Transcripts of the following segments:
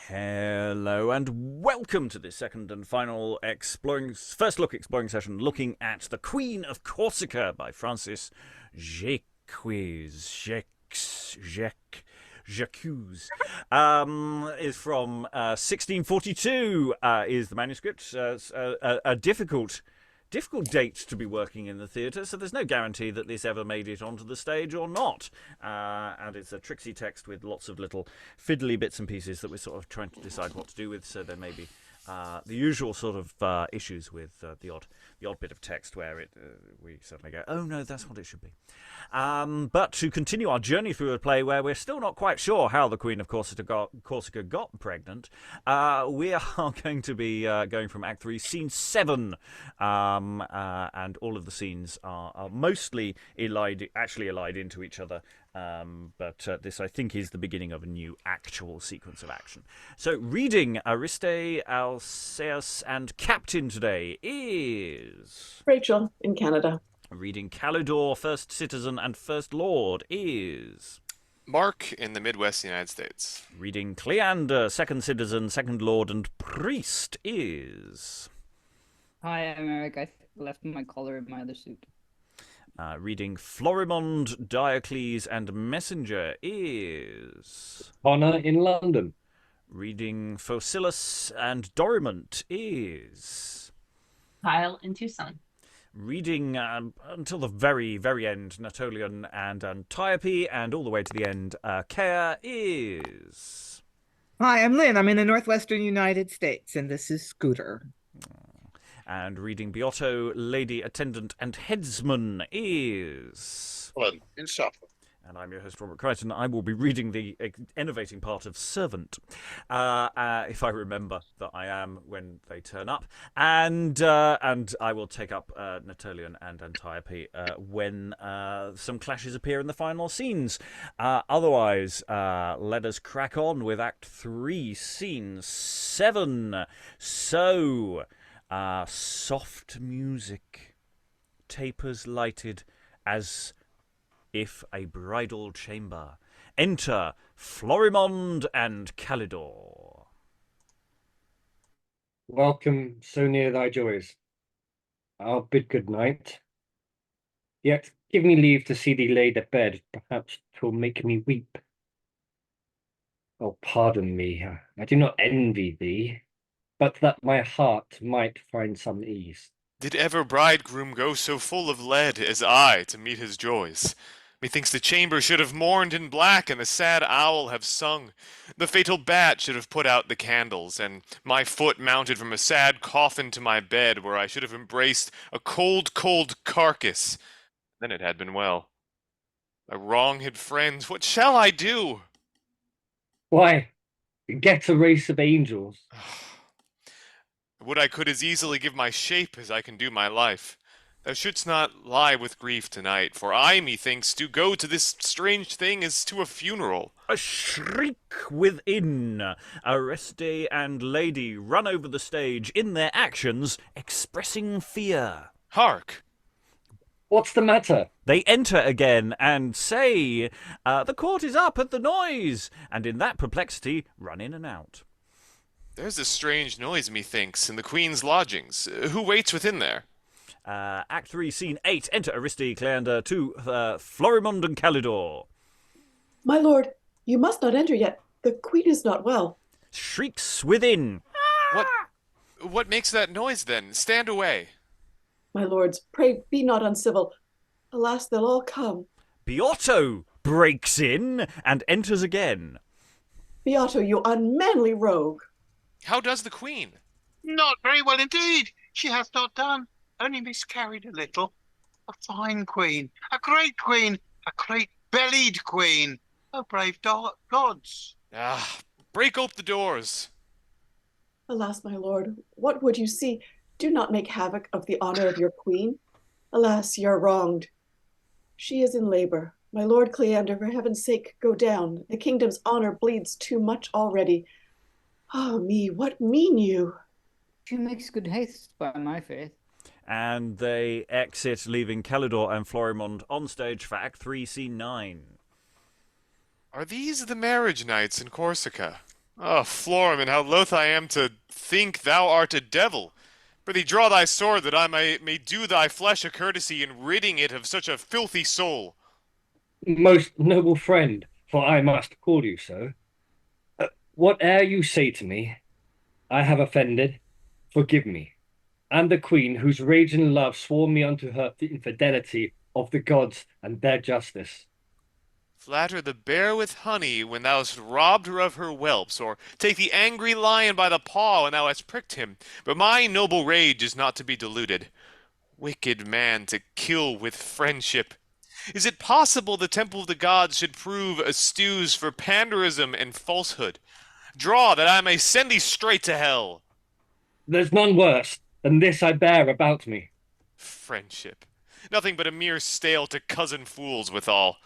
Hello and welcome to this second and final first look exploring session looking at The Queen of Corsica by Francis Jaques. Is from 1642, is the manuscript. A difficult date to be working in the theatre, so there's no guarantee that this ever made it onto the stage or not. And it's a tricksy text with lots of little fiddly bits and pieces that we're sort of trying to decide what to do with, so there may be the usual sort of issues with the odd bit of text where we suddenly go, oh no, that's what it should be. But to continue our journey through a play where we're still not quite sure how the Queen of Corsica got pregnant, we are going to be going from Act 3, Scene 7, and all of the scenes are mostly allied into each other. But this, I think, is the beginning of a new actual sequence of action. So, reading Ariste, Alceus, and Captain today is... Rachel, in Canada. Reading Calidor, First Citizen, and First Lord is... Mark, in the Midwest United States. Reading Cleander, Second Citizen, Second Lord, and Priest is... Hi, I'm Eric. I left my collar in my other suit. Reading Florimond, Diocles, and Messenger is... Connor in London. Reading Phocillus and Dorimant is... Kyle in Tucson. Reading until the very, very end, Natolion and Antiope, and all the way to the end, Achaea is... Hi, I'm Lynn. I'm in the northwestern United States, and this is Scooter. And reading Beotto, Lady, Attendant, and Headsman is... Lynn in Suffolk. And I'm your host, Robert Crighton. I will be reading the enervating part of Servant, if I remember that I am when they turn up. And I will take up Natolion and Antiope when some clashes appear in the final scenes. Otherwise, let us crack on with Act 3, Scene 7. So, soft music, tapers lighted as... if a bridal chamber. Enter Florimond and Calidor. Welcome so near thy joys. I'll bid good night. Yet give me leave to see thee laid abed, perhaps 'twill make me weep. Oh, pardon me, I do not envy thee, but that my heart might find some ease. Did ever bridegroom go so full of lead as I to meet his joys? Methinks the chamber should have mourned in black, and the sad owl have sung. The fatal bat should have put out the candles, and my foot mounted from a sad coffin to my bed, where I should have embraced a cold, cold carcass. Then it had been well. My wronged friends, what shall I do? Why, get a race of angels. Would I could as easily give my shape as I can do my life. Thou shouldst not lie with grief tonight, for I, methinks, do go to this strange thing as to a funeral. A shriek within. Ariste and Lady run over the stage in their actions, expressing fear. Hark! What's the matter? They enter again and say, the court is up at the noise, and in that perplexity run in and out. There's a strange noise, methinks, in the Queen's lodgings. Who waits within there? Act 3, Scene 8. Enter Ariste, Cleander, to Florimond and Calidor. My lord, you must not enter yet. The queen is not well. Shrieks within. What makes that noise, then? Stand away. My lords, pray be not uncivil. Alas, they'll all come. Beotto breaks in and enters again. Beotto, you unmanly rogue. How does the Queen? Not very well indeed. She hath not done. Only miscarried a little. A fine queen. A great bellied queen. Oh, brave gods. Break ope the doors. Alas, my lord, what would you see? Do not make havoc of the honor of your queen. Alas, you're wronged. She is in labor. My lord Cleander, for heaven's sake, go down. The kingdom's honor bleeds too much already. Ah, me, what mean you? She makes good haste, by my faith. And they exit, leaving Calidor and Florimond on stage for Act 3, Scene 9. Are these the marriage nights in Corsica? Ah, Florimond, how loath I am to think thou art a devil. Prithee, draw thy sword, that I may do thy flesh a courtesy in ridding it of such a filthy soul. Most noble friend, for I must call you so, whate'er you say to me, I have offended, forgive me, and the queen whose rage and love swore me unto her infidelity of the gods and their justice. Flatter the bear with honey when thou hast robbed her of her whelps, or take the angry lion by the paw when thou hast pricked him. But my noble rage is not to be deluded. Wicked man, to kill with friendship. Is it possible the temple of the gods should prove a stews for panderism and falsehood? Draw, that I may send thee straight to hell. There's none worse than this I bear about me. Friendship. Nothing but a mere stale to cousin fools withal.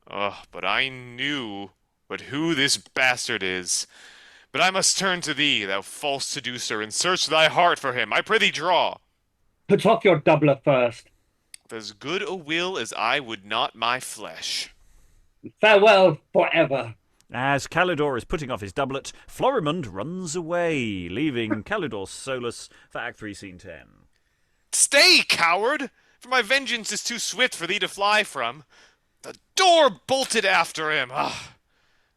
But I knew but who this bastard is. But I must turn to thee, thou false seducer, and search thy heart for him. I prithee draw. Put off your doublet first. With as good a will as I would not my flesh. Farewell forever. As Calidor is putting off his doublet, Florimond runs away, leaving Calidor solus for Act 3, Scene 10. Stay, coward! For my vengeance is too swift for thee to fly from. The door bolted after him.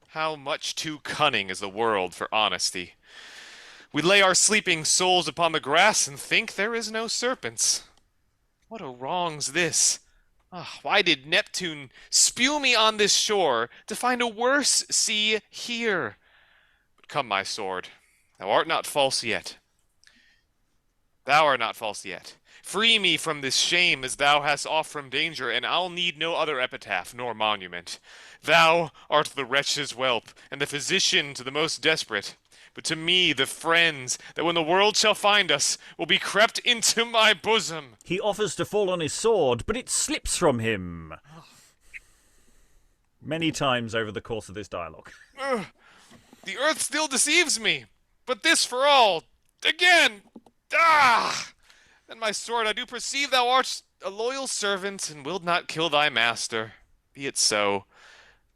How much too cunning is the world for honesty. We lay our sleeping souls upon the grass and think there is no serpents. What a wrong's this! Why did Neptune spew me on this shore to find a worse sea here? But come, my sword, thou art not false yet. Thou art not false yet. Free me from this shame as thou hast off from danger, and I'll need no other epitaph nor monument. Thou art the wretch's whelp, and the physician to the most desperate. But to me the friends, that when the world shall find us, will be crept into my bosom. He offers to fall on his sword, but it slips from him. Many times over the course of this dialogue. The earth still deceives me, but this for all, again! And my sword, I do perceive thou art a loyal servant, and wilt not kill thy master. Be it so.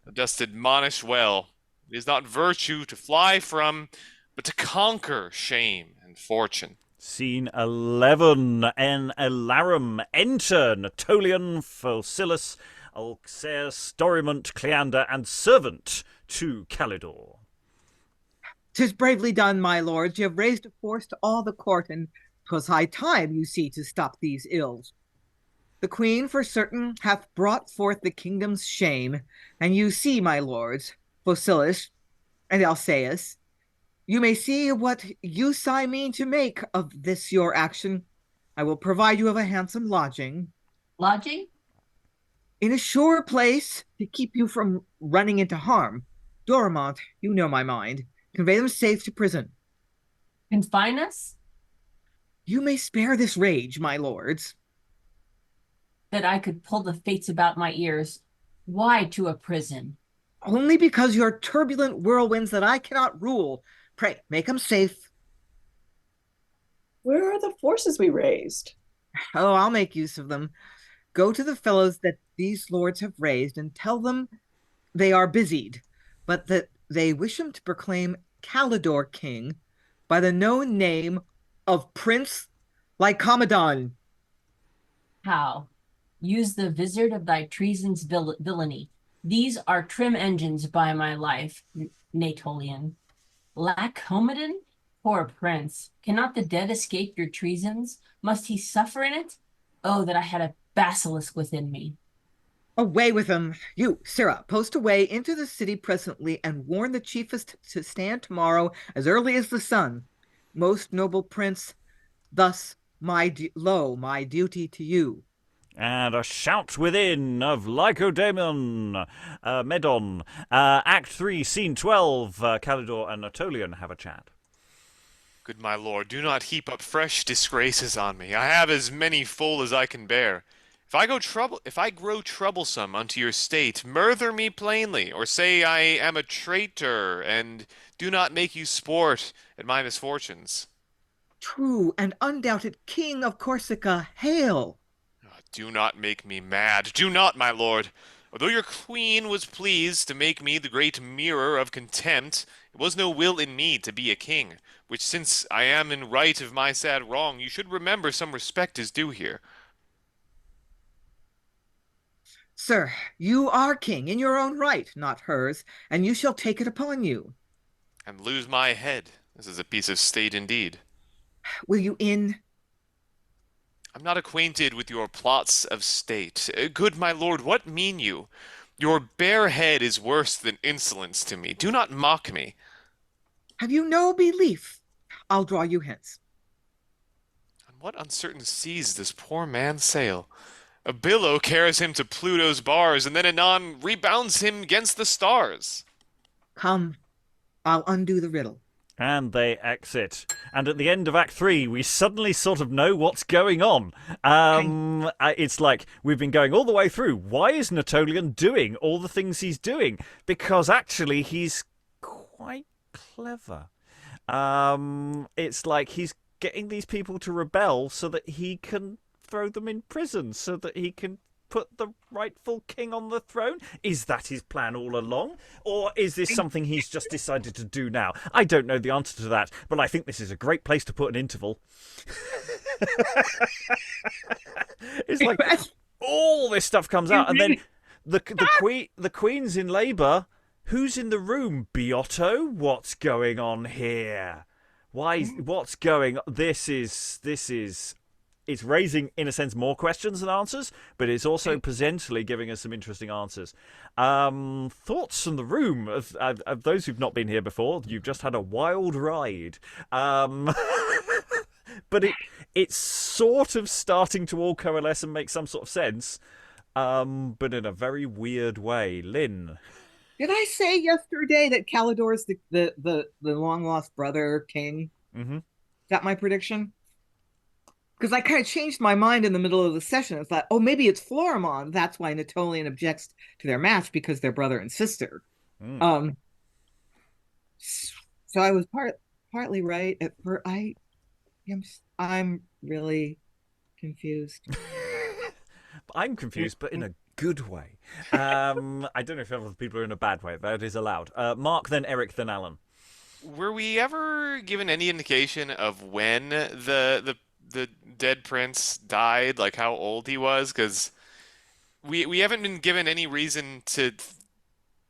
Thou dost admonish well. It is not virtue to fly from, but to conquer shame and fortune. Scene 11. En Elarum. Enter Natolion, Phocillus, Alceus, Dorimant, Cleander, and servant to Calidor. 'Tis bravely done, my lords. You have raised a force to all the court, and 'twas high time, you see, to stop these ills. The queen, for certain, hath brought forth the kingdom's shame, and you see, my lords, Phocillus and Alceus, you may see what use I mean to make of this your action. I will provide you of a handsome lodging. Lodging? In a sure place to keep you from running into harm. Dorimant, you know my mind. Convey them safe to prison. Confine us? You may spare this rage, my lords. That I could pull the fates about my ears. Why to a prison? Only because you're turbulent whirlwinds that I cannot rule. Pray, make them safe. Where are the forces we raised? Oh, I'll make use of them. Go to the fellows that these lords have raised and tell them they are busied, but that they wish him to proclaim Calidor king by the known name of Prince Lycomedon. How? Use the vizard of thy treason's villainy. These are trim engines by my life, Natolion. Lycomedon? Poor prince. Cannot the dead escape your treasons? Must he suffer in it? Oh, that I had a basilisk within me. Away with him. You, Sirrah, post away into the city presently and warn the chiefest to stand tomorrow as early as the sun. Most noble prince, thus my duty to you. And a shout within of Lycodemon, Medon. Act 3, Scene 12. Calidor and Natolion have a chat. Good my lord, do not heap up fresh disgraces on me. I have as many full as I can bear. If I grow troublesome unto your state, murther me plainly, or say I am a traitor, and do not make you sport at my misfortunes. True and undoubted King of Corsica, hail! Do not make me mad. Do not, my lord. Although your queen was pleased to make me the great mirror of contempt, it was no will in me to be a king, which since I am in right of my sad wrong, you should remember some respect is due here. Sir, you are king in your own right, not hers, and you shall take it upon you. And lose my head. This is a piece of state indeed. Will you in? I'm not acquainted with your plots of state. Good my lord, what mean you? Your bare head is worse than insolence to me. Do not mock me. Have you no belief? I'll draw you hence. On what uncertain seas does poor man sail? A billow carries him to Pluto's bars, and then anon rebounds him against the stars. Come, I'll undo the riddle. And they exit. And at the end of Act 3, we suddenly sort of know what's going on. It's like we've been going all the way through. Why is Natolion doing all the things he's doing? Because actually he's quite clever. It's like he's getting these people to rebel so that he can throw them in prison, so that he can put the rightful king on the throne? Is that his plan all along? Or is this something he's just decided to do now? I don't know the answer to that, but I think this is a great place to put an interval. It's like all this stuff comes out, and then the queen's in labour. Who's in the room? Beotto? What's going on here? What's going on? This is it's raising, in a sense, more questions than answers, but it's also potentially giving us some interesting answers. Thoughts from the room of those who've not been here before? You've just had a wild ride. But it's sort of starting to all coalesce and make some sort of sense, but in a very weird way. Lynn. Did I say yesterday that Calidor is the long lost brother king? Mm-hmm. Is that my prediction? Because I kind of changed my mind in the middle of the session. I thought, oh, maybe it's Florimond. That's why Natolion objects to their match, because they're brother and sister. So I was partly right. I'm really confused. I'm confused, but in a good way. I don't know if other people are in a bad way. That is allowed. Mark, then Eric, then Alan. Were we ever given any indication of when the dead prince died, like how old he was? Because we haven't been given any reason to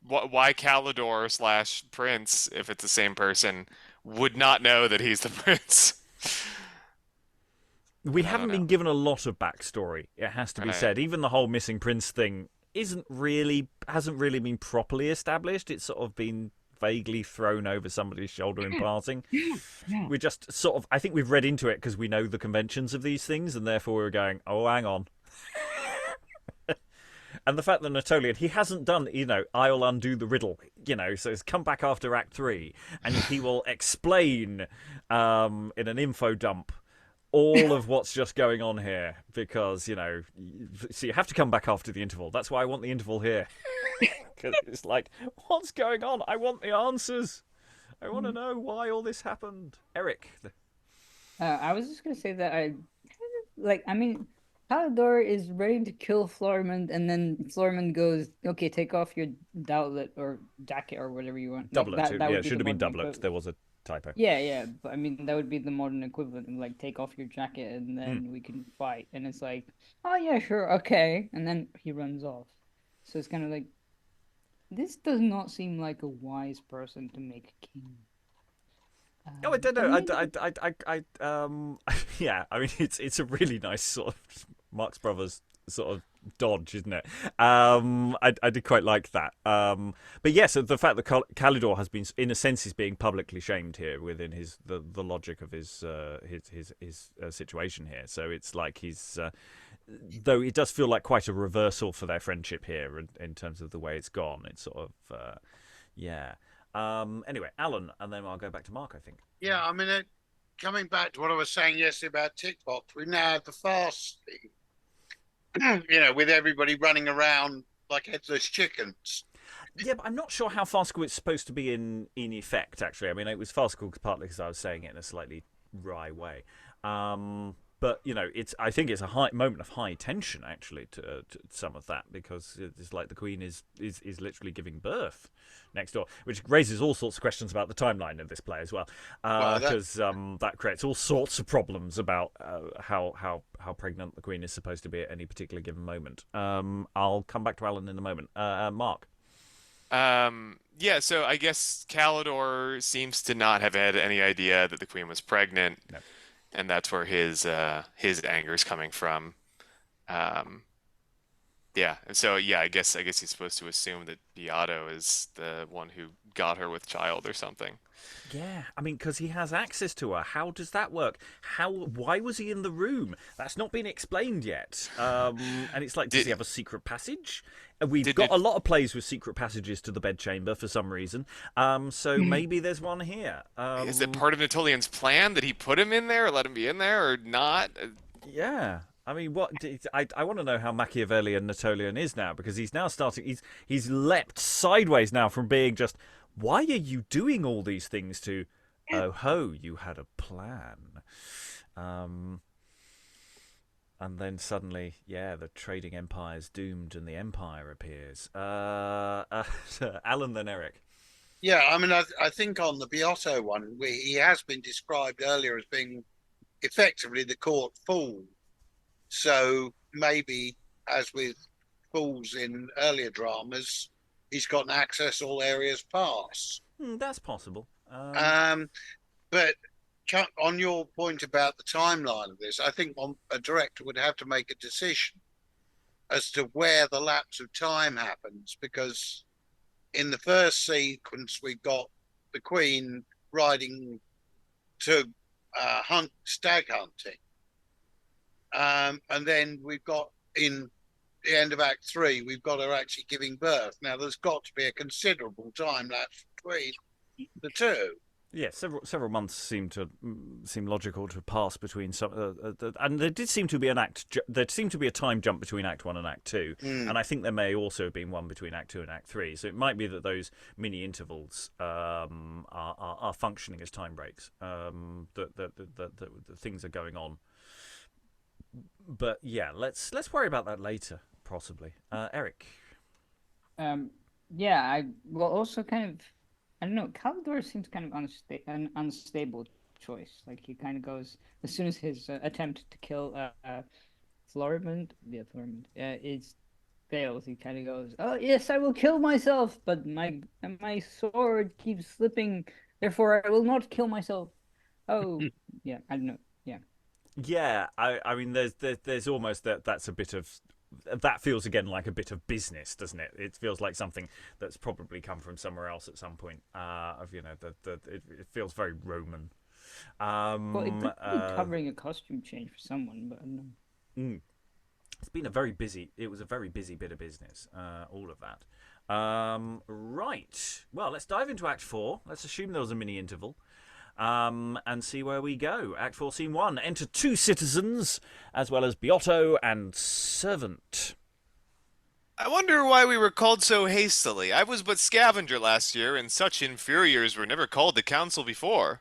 why Calidor / Prince, if it's the same person, would not know that he's the prince. We haven't been given a lot of backstory, it has to be said. Even the whole missing prince thing hasn't really been properly established. It's sort of been vaguely thrown over somebody's shoulder in passing. Yeah. We just sort of, I think we've read into it because we know the conventions of these things, and therefore we're going, oh, hang on. And the fact that Natolion, he hasn't done, I'll undo the riddle, so he's come back after Act 3, and he will explain in an info dump all of what's just going on here, because, so you have to come back after the interval. That's why I want the interval here. Because it's like, what's going on? I want the answers. I want to know why all this happened. Eric. I was just going to say that Calidor is ready to kill Florimond, and then Florimond goes, okay, take off your doublet or jacket or whatever you want. Doublet, it should have been doublet. There was a typo. Yeah, but that would be the modern equivalent of take off your jacket and then we can fight. And it's like, oh yeah, sure, okay. And then he runs off. So it's kind of like, this does not seem like a wise person to make a king. I don't know. Yeah, I mean, it's a really nice sort of Marx Brothers sort of dodge, isn't it? I did quite like that. But yes, the fact that Calidor has been, in a sense, is being publicly shamed here within the logic of his situation here. So it's like he's, though it does feel like quite a reversal for their friendship here in terms of the way it's gone. It's sort of, yeah. Anyway, Alan, and then I'll go back to Mark, I think. Yeah, I mean, coming back to what I was saying yesterday about TikTok, we now have the fast thing. With everybody running around like headless chickens. Yeah, but I'm not sure how farcical it's supposed to be in effect, actually. I mean, it was farcical partly because I was saying it in a slightly wry way. But I think it's a high moment of high tension actually to some of that, because it's like the Queen is literally giving birth next door, which raises all sorts of questions about the timeline of this play as well, because that creates all sorts of problems about how pregnant the Queen is supposed to be at any particular given moment. I'll come back to Alan in a moment. Mark. Yeah, so I guess Calidor seems to not have had any idea that the Queen was pregnant. No. And that's where his anger is coming from. Yeah, and so I guess he's supposed to assume that Beotto is the one who got her with child or something. Yeah, I mean, because he has access to her. How does that work? Why was he in the room? That's not been explained yet. And it's like, does he have a secret passage? We've got a lot of plays with secret passages to the bedchamber for some reason. So maybe there's one here. Is it part of Natolian's plan that he put him in there, or let him be in there, or not? Yeah. I mean, I want to know how Machiavellian Natolian is now, because he's now starting. He's leapt sideways now from being just, why are you doing all these things, to, oh ho, you had a plan. And then suddenly, the trading empire's doomed and the empire appears. Alan, then Eric. Yeah, I mean, I think on the Beotto one, he has been described earlier as being effectively the court fool. So maybe, as with fools in earlier dramas, he's got access all areas past. That's possible. But on your point about the timeline of this, I think a director would have to make a decision as to where the lapse of time happens, because in the first sequence we've got the Queen riding to stag hunting, and then we've got in the end of Act 3 we've got her actually giving birth. Now there's got to be a considerable time lapse between the two. Yeah, several months seem logical to pass between some, and there did seem to be there seemed to be a time jump between Act 1 and Act 2, and I think there may also have been one between Act 2 and Act 3. So it might be that those mini intervals are functioning as time breaks. That things are going on. But yeah, let's worry about that later, possibly. Eric. I will also kind of. I don't know. Calidor seems kind of an unstable choice. Like, he kind of goes, as soon as his attempt to kill Florimond, is fails. He kind of goes, "Oh yes, I will kill myself, but my sword keeps slipping. Therefore, I will not kill myself." Oh, yeah. I don't know. Yeah. Yeah. I mean, there's almost that's a bit of. That feels again like a bit of business, doesn't it? It feels like something that's probably come from somewhere else at some point. It feels very Roman. Well, it could be covering a costume change for someone, but I don't know. It was a very busy bit of business. All of that. Right. Well, let's dive into Act 4. Let's assume there was a mini interval. And see where we go. Act 4, Scene 1. Enter 2 citizens, as well as Beotto and servant. I wonder why we were called so hastily. I was but scavenger last year, and such inferiors were never called to council before.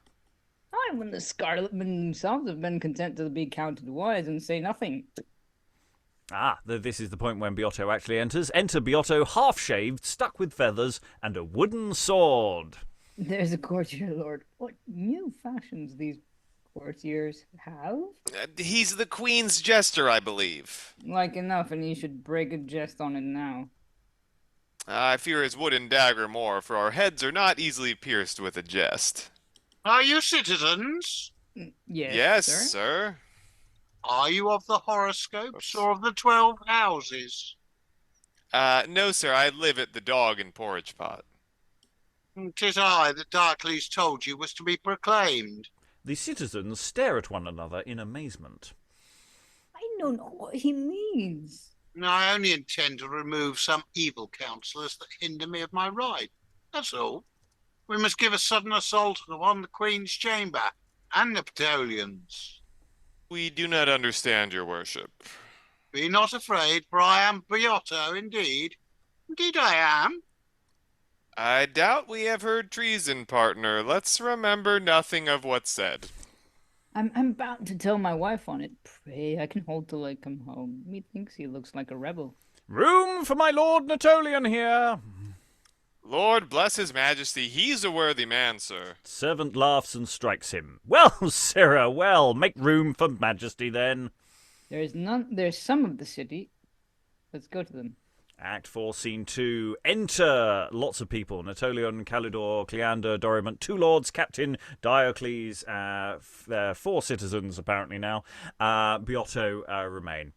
When the Scarlet Men themselves have been content to be counted wise and say nothing. This is the point when Beotto actually enters. Enter Beotto, half-shaved, stuck with feathers, and a wooden sword. There's a courtier, lord. What new fashions these courtiers have? He's the Queen's jester, I believe. Like enough, and you should break a jest on it now. I fear his wooden dagger more, for our heads are not easily pierced with a jest. Are you citizens? Yes, sir. Are you of the horoscopes or of the 12 houses? No, sir, I live at the Dog and Porridge Pot. 'Tis I that Diocles told you was to be proclaimed. The citizens stare at one another in amazement. I don't know what he means. I only intend to remove some evil counsellors that hinder me of my right. That's all. We must give a sudden assault upon the Queen's chamber and Napoleon's. We do not understand your worship. Be not afraid, for I am Beotto, indeed. Indeed I am. I doubt we have heard treason, partner. Let's remember nothing of what's said. I'm about to tell my wife on it. Pray, I can hold till I come home. Methinks he looks like a rebel. Room for my Lord Natolion here. Lord bless his majesty, he's a worthy man, sir. Servant laughs and strikes him. Well, sirrah, well, make room for majesty then. There's some of the city. Let's go to them. Act 4, Scene 2. Enter lots of people. Natolion, Calidor, Cleander, Dorimant, 2 lords, Captain, Diocles, 4 citizens apparently now. Beotto remain.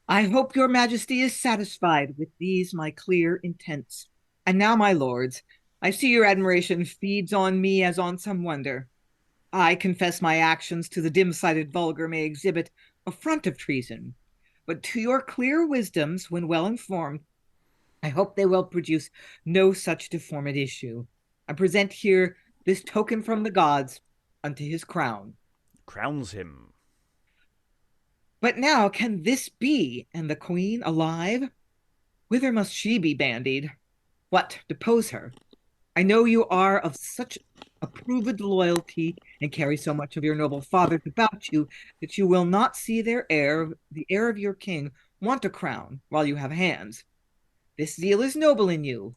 I hope your majesty is satisfied with these my clear intents. And now, my lords, I see your admiration feeds on me as on some wonder. I confess my actions to the dim-sighted vulgar may exhibit a front of treason, but to your clear wisdoms, when well informed, I hope they will produce no such deformed issue. I present here this token from the gods unto his crown. Crowns him. But now can this be, and the queen alive? Whither must she be bandied? What, depose her? I know you are of such approved loyalty and carry so much of your noble fathers about you that you will not see the heir of your king, want a crown while you have hands. This zeal is noble in you,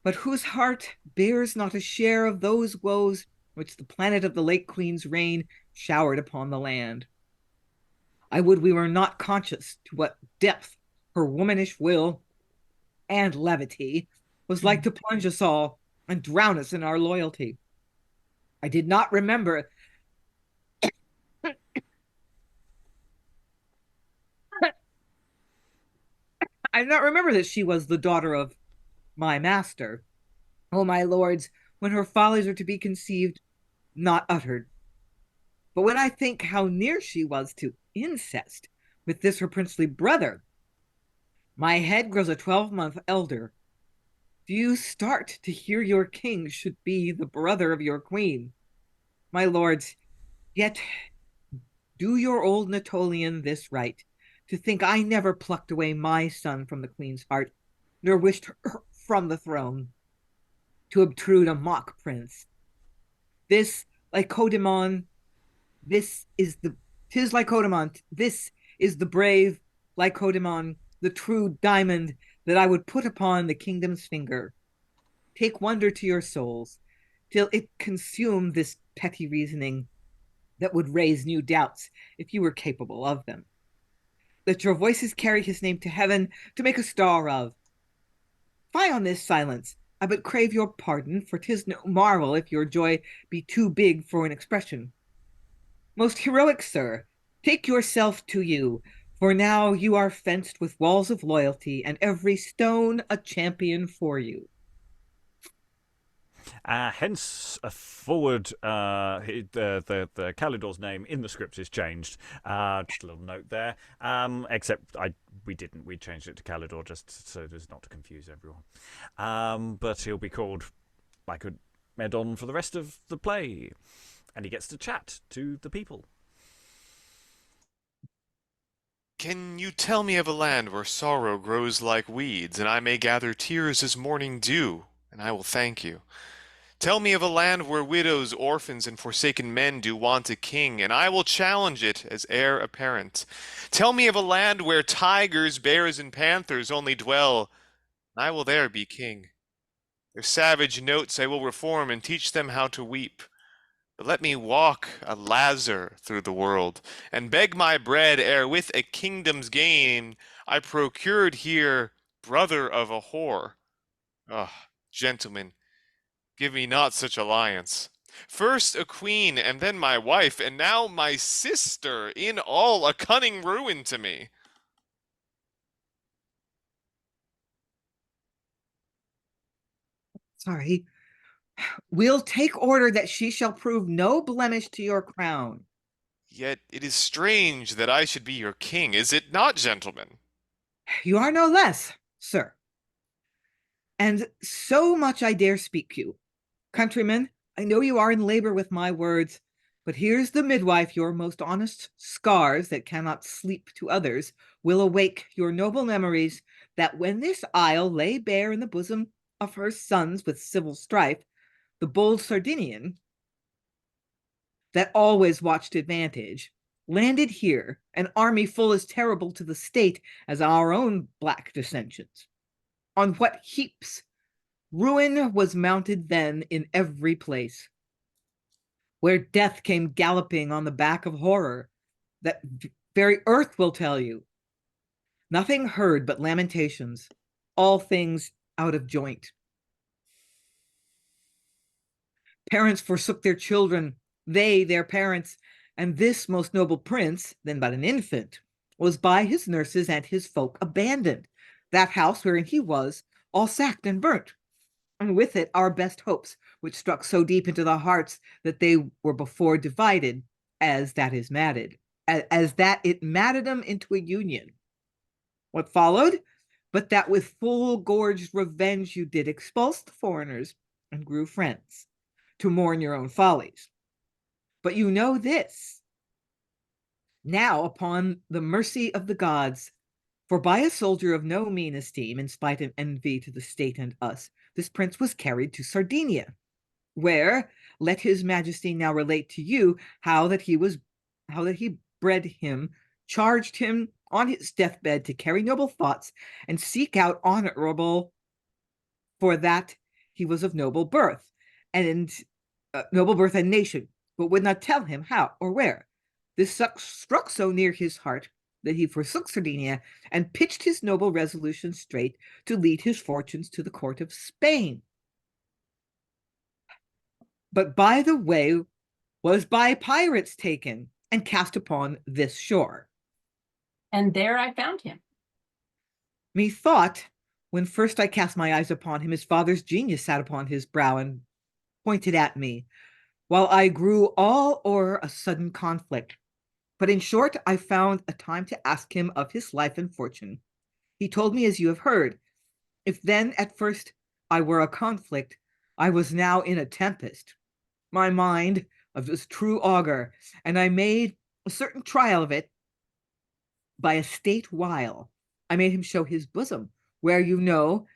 but whose heart bears not a share of those woes which the planet of the late queen's reign showered upon the land. I would we were not conscious to what depth her womanish will and levity was like to plunge us all and drown us in our loyalty. I did not remember that she was the daughter of my master. Oh, my lords, when her follies are to be conceived, not uttered. But when I think how near she was to incest with this her princely brother, my head grows a 12-month elder. Do you start to hear your king should be the brother of your queen? My lords, yet do your old Natolion this right, to think I never plucked away my son from the queen's heart, nor wished her from the throne, to obtrude a mock prince. This Lycodemon, this is the brave Lycodemon, the true diamond that I would put upon the kingdom's finger. Take wonder to your souls, till it consume this petty reasoning that would raise new doubts if you were capable of them. Let your voices carry his name to heaven to make a star of. Fie on this silence. I but crave your pardon, for 'tis no marvel if your joy be too big for an expression. Most heroic sir, take yourself to you, for now you are fenced with walls of loyalty, and every stone a champion for you. Hence, forward, the Calidor's name in the script is changed. Just a little note there. Except we changed it to Calidor just so as not to confuse everyone. But he'll be called Lycomedon for the rest of the play, and he gets to chat to the people. Can you tell me of a land where sorrow grows like weeds, and I may gather tears as morning dew, and I will thank you? Tell me of a land where widows, orphans, and forsaken men do want a king, and I will challenge it as heir apparent. Tell me of a land where tigers, bears, and panthers only dwell, and I will there be king. Their savage notes I will reform and teach them how to weep. But let me walk a Lazar through the world, and beg my bread ere with a kingdom's gain I procured here brother of a whore. Ah, gentlemen, give me not such alliance. First a queen, and then my wife, and now my sister, in all a cunning ruin to me. Sorry. We'll take order that she shall prove no blemish to your crown. Yet it is strange that I should be your king, is it not, gentlemen? You are no less, sir. And so much I dare speak you. Countrymen, I know you are in labor with my words, but here's the midwife your most honest scars that cannot sleep to others will awake your noble memories that when this isle lay bare in the bosom of her sons with civil strife, the bold Sardinian, that always watched advantage, landed here, an army full as terrible to the state as our own black dissensions. On what heaps ruin was mounted then in every place, where death came galloping on the back of horror, that very earth will tell you. Nothing heard but lamentations, all things out of joint. Parents forsook their children, they their parents, and this most noble prince, then but an infant, was by his nurses and his folk abandoned, that house wherein he was, all sacked and burnt, and with it our best hopes, which struck so deep into the hearts that they were before divided, as that is matted, as that it matted them into a union. What followed? But that with full gorged revenge you did expulse the foreigners, and grew friends, to mourn your own follies. But you know this, now upon the mercy of the gods, for by a soldier of no mean esteem, in spite of envy to the state and us, this prince was carried to Sardinia, where let his majesty now relate to you how that he bred him, charged him on his deathbed to carry noble thoughts and seek out honorable, for that he was of noble birth and nation, but would not tell him how or where. This struck so near his heart that he forsook Sardinia and pitched his noble resolution straight to lead his fortunes to the court of Spain. But by the way was by pirates taken and cast upon this shore. And there I found him. Methought, when first I cast my eyes upon him, his father's genius sat upon his brow and pointed at me, while I grew all o'er a sudden conflict. But in short, I found a time to ask him of his life and fortune. He told me, as you have heard, if then at first I were a conflict, I was now in a tempest. My mind of this true augur, and I made a certain trial of it by a state wile. I made him show his bosom, where you know,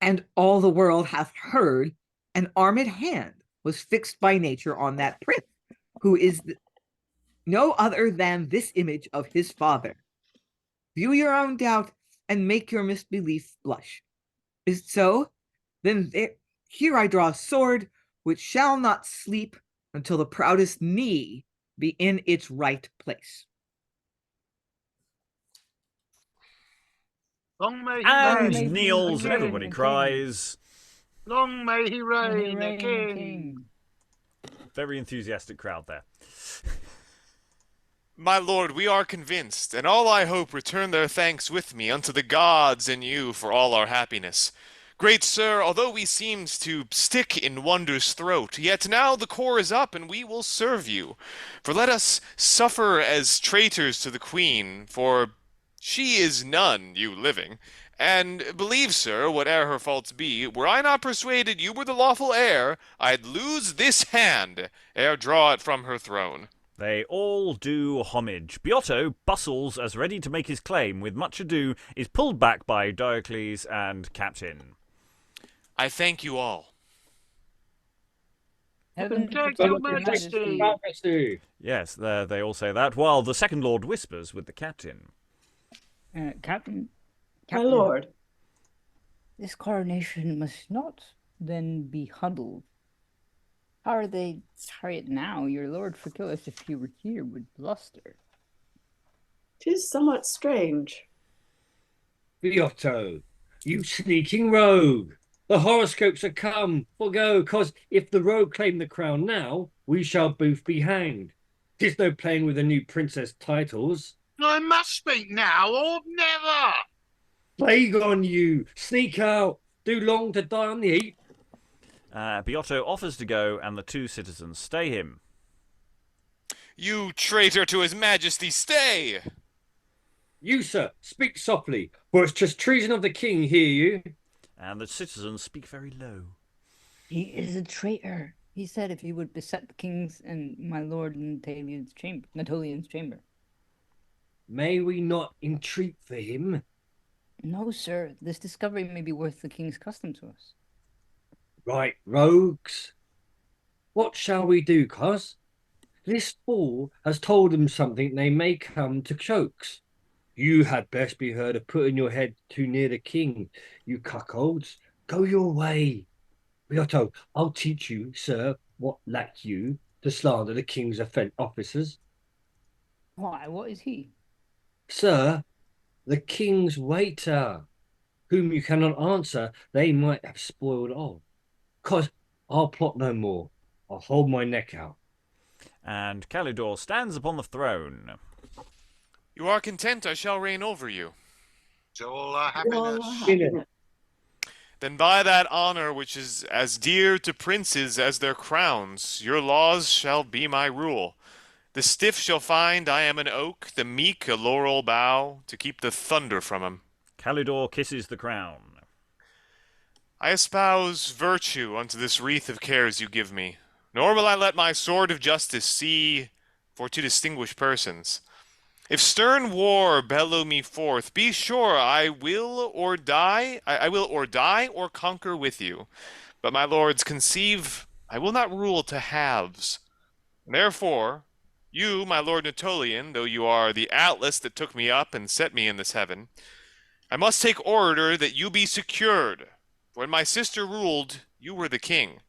and all the world hath heard, an armed hand was fixed by nature on that prince, who is no other than this image of his father. View your own doubt and make your misbelief blush. Is it so? Then here I draw a sword which shall not sleep until the proudest knee be in its right place. Long may he And reign, kneels, a and king. everybody cries. Long may he And reign, he a reign, king. Very enthusiastic crowd there. My lord, we are convinced, and all I hope return their thanks with me unto the gods and you for all our happiness. Great sir, although we seemed to stick in wonder's throat, yet now the core is up, and we will serve you. For let us suffer as traitors to the queen, for she is none, you living. And believe, sir, whate'er her faults be, were I not persuaded you were the lawful heir, I'd lose this hand ere draw it from her throne. They all do homage. Beotto bustles as ready to make his claim. With much ado, is pulled back by Diocles and Captain. I thank you all. Heaven Protect protect your your majesty. Majesty. Yes, they all say that, while the second lord whispers with the captain. Captain, My lord, this coronation must not then be huddled. How are they carry it now? Your lord Phocillus, if he were here, would bluster. 'tis somewhat strange. Beotto, you sneaking rogue. The horoscopes are come. Forgo, 'cause if the rogue claim the crown now, we shall both be hanged. 'Tis no playing with the new princess titles. I must speak now or never. Plague on you! Sneak out! Do long to die on the heap. Beotto offers to go, and the two citizens stay him. You traitor to his majesty, stay! You, sir, speak softly, for it's just treason of the king, hear you? And the citizens speak very low. He is a traitor. He said if he would beset the king's and my lord Natolian's chamber. May we not entreat for him? No, sir. This discovery may be worth the king's custom to us. Right, rogues. What shall we do, cos? This fool has told them something they may come to chokes. You had best be heard of putting your head too near the king, you cuckolds. Go your way. Beotto, I'll teach you, sir, what lack you to slander the king's officers. Why? What is he? Sir, the king's waiter, whom you cannot answer, they might have spoiled of. 'Cause I'll plot no more. I'll hold my neck out. And Calidor stands upon the throne. You are content I shall reign over you. It's all our happiness. Dinner. Then by that honor which is as dear to princes as their crowns, your laws shall be my rule. The stiff shall find I am an oak, the meek a laurel bough, to keep the thunder from him. Calidor kisses the crown. I espouse virtue unto this wreath of cares you give me, nor will I let my sword of justice see for to distinguish persons. If stern war bellow me forth, be sure I will or die, I will or die or conquer with you. But my lords, conceive, I will not rule to halves. Therefore, you, my lord Natolian, though you are the Atlas that took me up and set me in this heaven, I must take order that you be secured. For when my sister ruled, you were the king.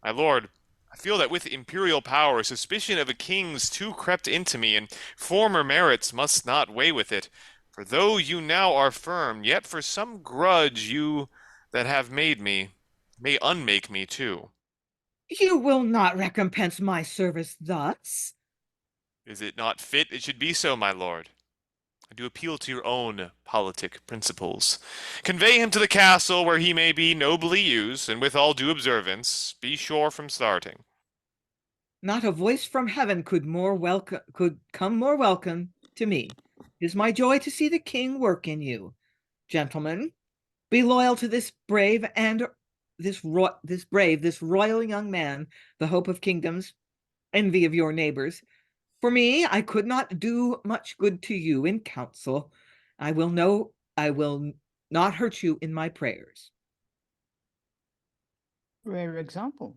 My lord, I feel that with imperial power, suspicion of a king's too crept into me, and former merits must not weigh with it. For though you now are firm, yet for some grudge you that have made me may unmake me too. You will not recompense my service thus. Is it not fit it should be so, my lord? I do appeal to your own politic principles. Convey him to the castle where he may be nobly used, and with all due observance, be sure from starting. Not a voice from heaven could come more welcome to me. It is my joy to see the king work in you. Gentlemen, be loyal to this brave and this royal young man, the hope of kingdoms, envy of your neighbors. For me, I could not do much good to you in council. I will not hurt you in my prayers. Rare example.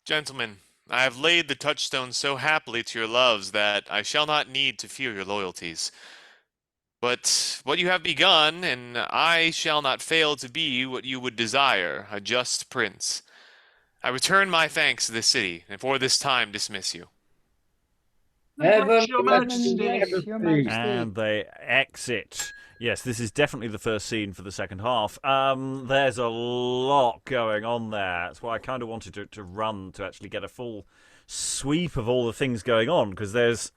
Gentlemen, I have laid the touchstone so happily to your loves that I shall not need to fear your loyalties. But what you have begun, and I shall not fail to be what you would desire, a just prince. I return my thanks to the city, and for this time dismiss you. Heaven, Your Majesty. Majesty. Your Majesty. And they exit. Yes, this is definitely the first scene for the second half. There's a lot going on there. That's why I kind of wanted to run to actually get a full sweep of all the things going on, because there's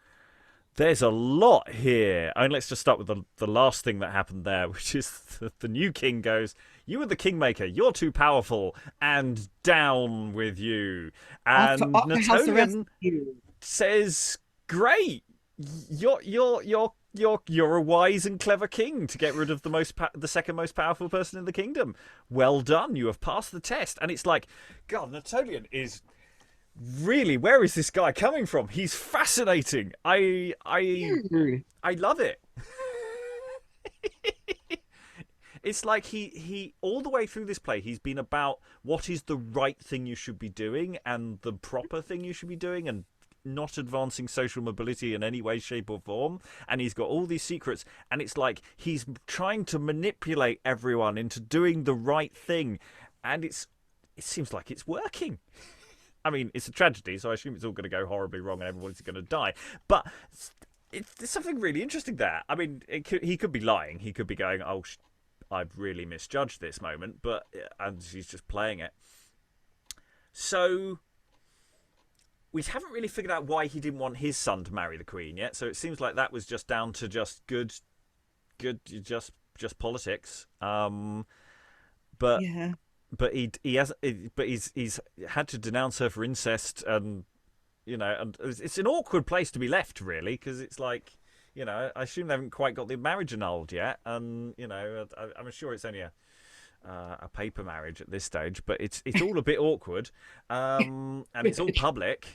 a lot here. I mean, let's just start with the last thing that happened there, which is the new king goes, "You are the kingmaker. You're too powerful, and down with you." And Natolian says, "Great, you're a wise and clever king to get rid of the second most powerful person in the kingdom. Well done, you have passed the test." And it's like, God, Natolian is really, where is this guy coming from? He's fascinating. I love it. It's like he all the way through this play, he's been about what is the right thing you should be doing and the proper thing you should be doing, and not advancing social mobility in any way, shape or form. And he's got all these secrets, and it's like he's trying to manipulate everyone into doing the right thing, and it seems like it's working. I mean, it's a tragedy, so I assume it's all going to go horribly wrong and everyone's going to die, but there's something really interesting there. I mean, he could be lying, he could be going, "Oh, I've really misjudged this moment," and he's just playing it. So we haven't really figured out why he didn't want his son to marry the queen yet. So it seems like that was just down to just good, just politics. But Yeah. but he's had to denounce her for incest, and and it's an awkward place to be left, really, because it's like, I assume they haven't quite got the marriage annulled yet, and I'm sure it's only a paper marriage at this stage, but it's all a bit awkward, and it's all public.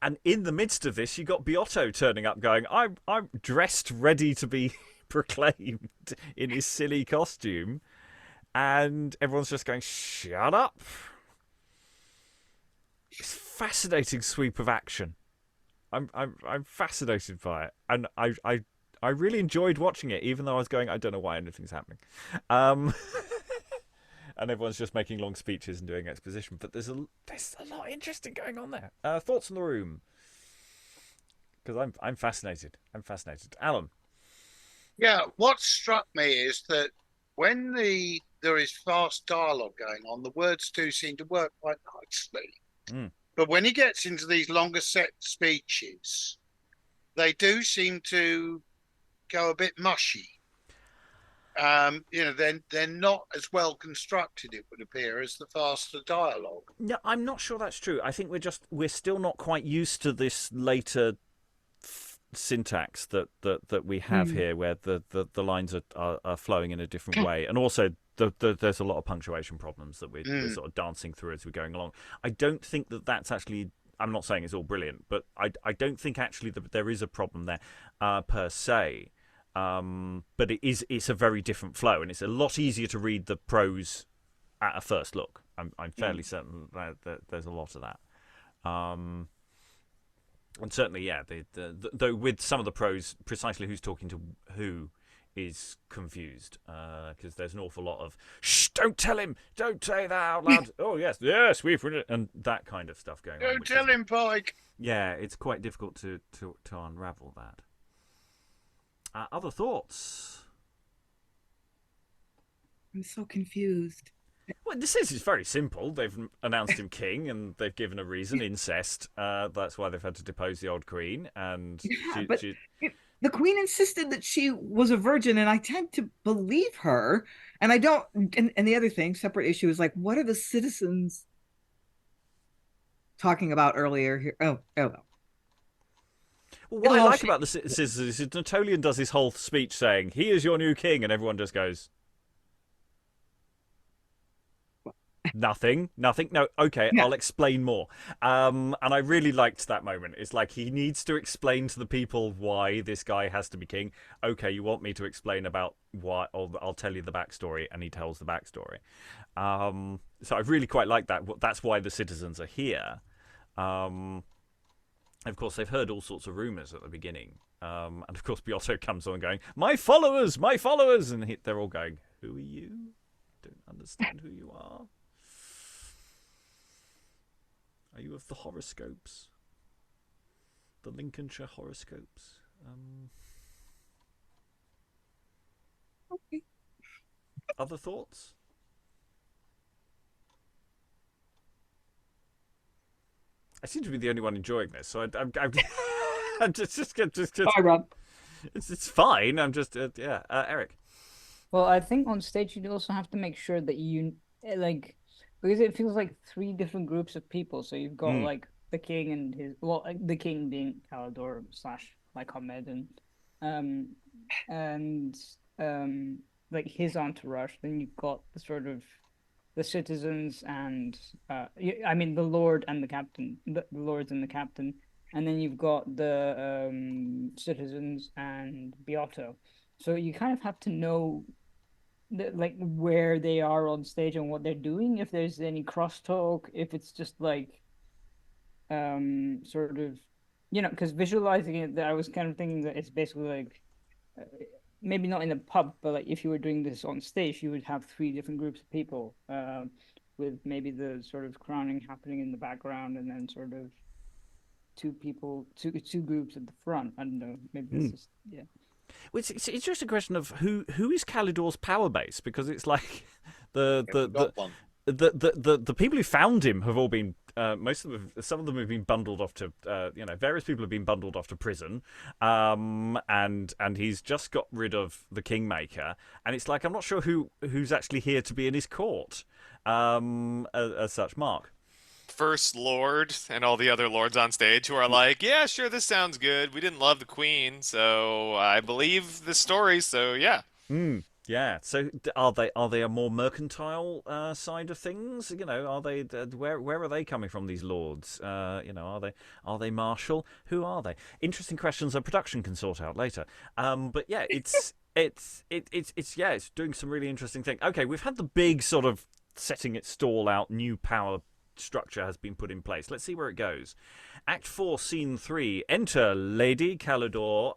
And in the midst of this, you got Beotto turning up, going, "I'm dressed, ready to be proclaimed," in his silly costume, and everyone's just going, "Shut up." It's a fascinating sweep of action. I'm fascinated by it, and I really enjoyed watching it, even though I was going, I don't know why anything's happening. And everyone's just making long speeches and doing exposition, but there's a lot interesting going on there. Thoughts in the room? Because I'm fascinated. Alan. Yeah, what struck me is that when there is fast dialogue going on, the words do seem to work quite nicely. Mm. But when he gets into these longer set speeches, they do seem to go a bit mushy. They're not as well constructed, it would appear, as the faster dialogue. No, I'm not sure that's true. I think we're still not quite used to this later syntax that we have here, where the lines are flowing in a different way, and also there's a lot of punctuation problems that we're sort of dancing through as we're going along. I don't think that's actually. I'm not saying it's all brilliant, but I don't think actually that there is a problem there per se. But it's a very different flow, and it's a lot easier to read the prose at a first look. I'm fairly certain that there's a lot of that. And certainly, yeah, though with some of the prose, precisely who's talking to who is confused, because there's an awful lot of "shh, don't tell him, don't say that out loud." Oh yes, we've written it, and that kind of stuff going on. Don't tell him, Pike. Yeah, it's quite difficult to unravel that. Other thoughts? I'm so confused. Well, this is very simple. They've announced him king, and they've given a reason: incest. That's why they've had to depose the old queen. And the queen insisted that she was a virgin, and I tend to believe her. And I don't. And the other thing, separate issue, is like, what are the citizens talking about earlier here? Oh. Well, what I like about the citizens is Natolian does his whole speech saying, "He is your new king," and everyone just goes, Nothing. No, okay, yeah. I'll explain more. And I really liked that moment. It's like he needs to explain to the people why this guy has to be king. Okay, you want me to explain about why? I'll tell you the backstory, and he tells the backstory. So I really quite like that. That's why the citizens are here. Of course, they've heard all sorts of rumours at the beginning. And of course, Beotto comes on going, my followers! And they're all going, who are you? Don't understand who you are. Are you of the horoscopes? The Lincolnshire horoscopes? Okay. Other thoughts? I seem to be the only one enjoying this, so I'm just Bye, Rob. It's fine. I'm just Eric. Well, I think on stage you also have to make sure that you because it feels like three different groups of people. So you've got like the king and the king being Calidor / Ahmed and like his entourage. Then you've got the sort of the citizens and the lord and the captain, the lords and the captain, and then you've got the citizens and Beotto. So you kind of have to know where they are on stage and what they're doing, if there's any crosstalk, if it's just sort of, because visualizing it, I was kind of thinking that it's basically maybe not in a pub, but if you were doing this on stage, you would have three different groups of people, with maybe the sort of crowning happening in the background, and then sort of two groups at the front. I don't know, maybe this is Well, it's just a question of who is Calidor's power base, because it's like the people who found him have all been some of them have been bundled off to various people have been bundled off to prison, and he's just got rid of the Kingmaker, and it's like I'm not sure who's actually here to be in his court, as such. Mark. First Lord and all the other lords on stage who are like, yeah, sure, this sounds good. We didn't love the Queen, so I believe the story, so yeah. Yeah. So are they a more mercantile side of things? Are they where are they coming from? These lords, are they martial? Who are they? Interesting questions a production can sort out later. But yeah, it's doing some really interesting things. Okay, we've had the big sort of setting its stall out, new power structure has been put in place. Let's see where it goes. Act 4, Scene 3. Enter Lady, Calidor,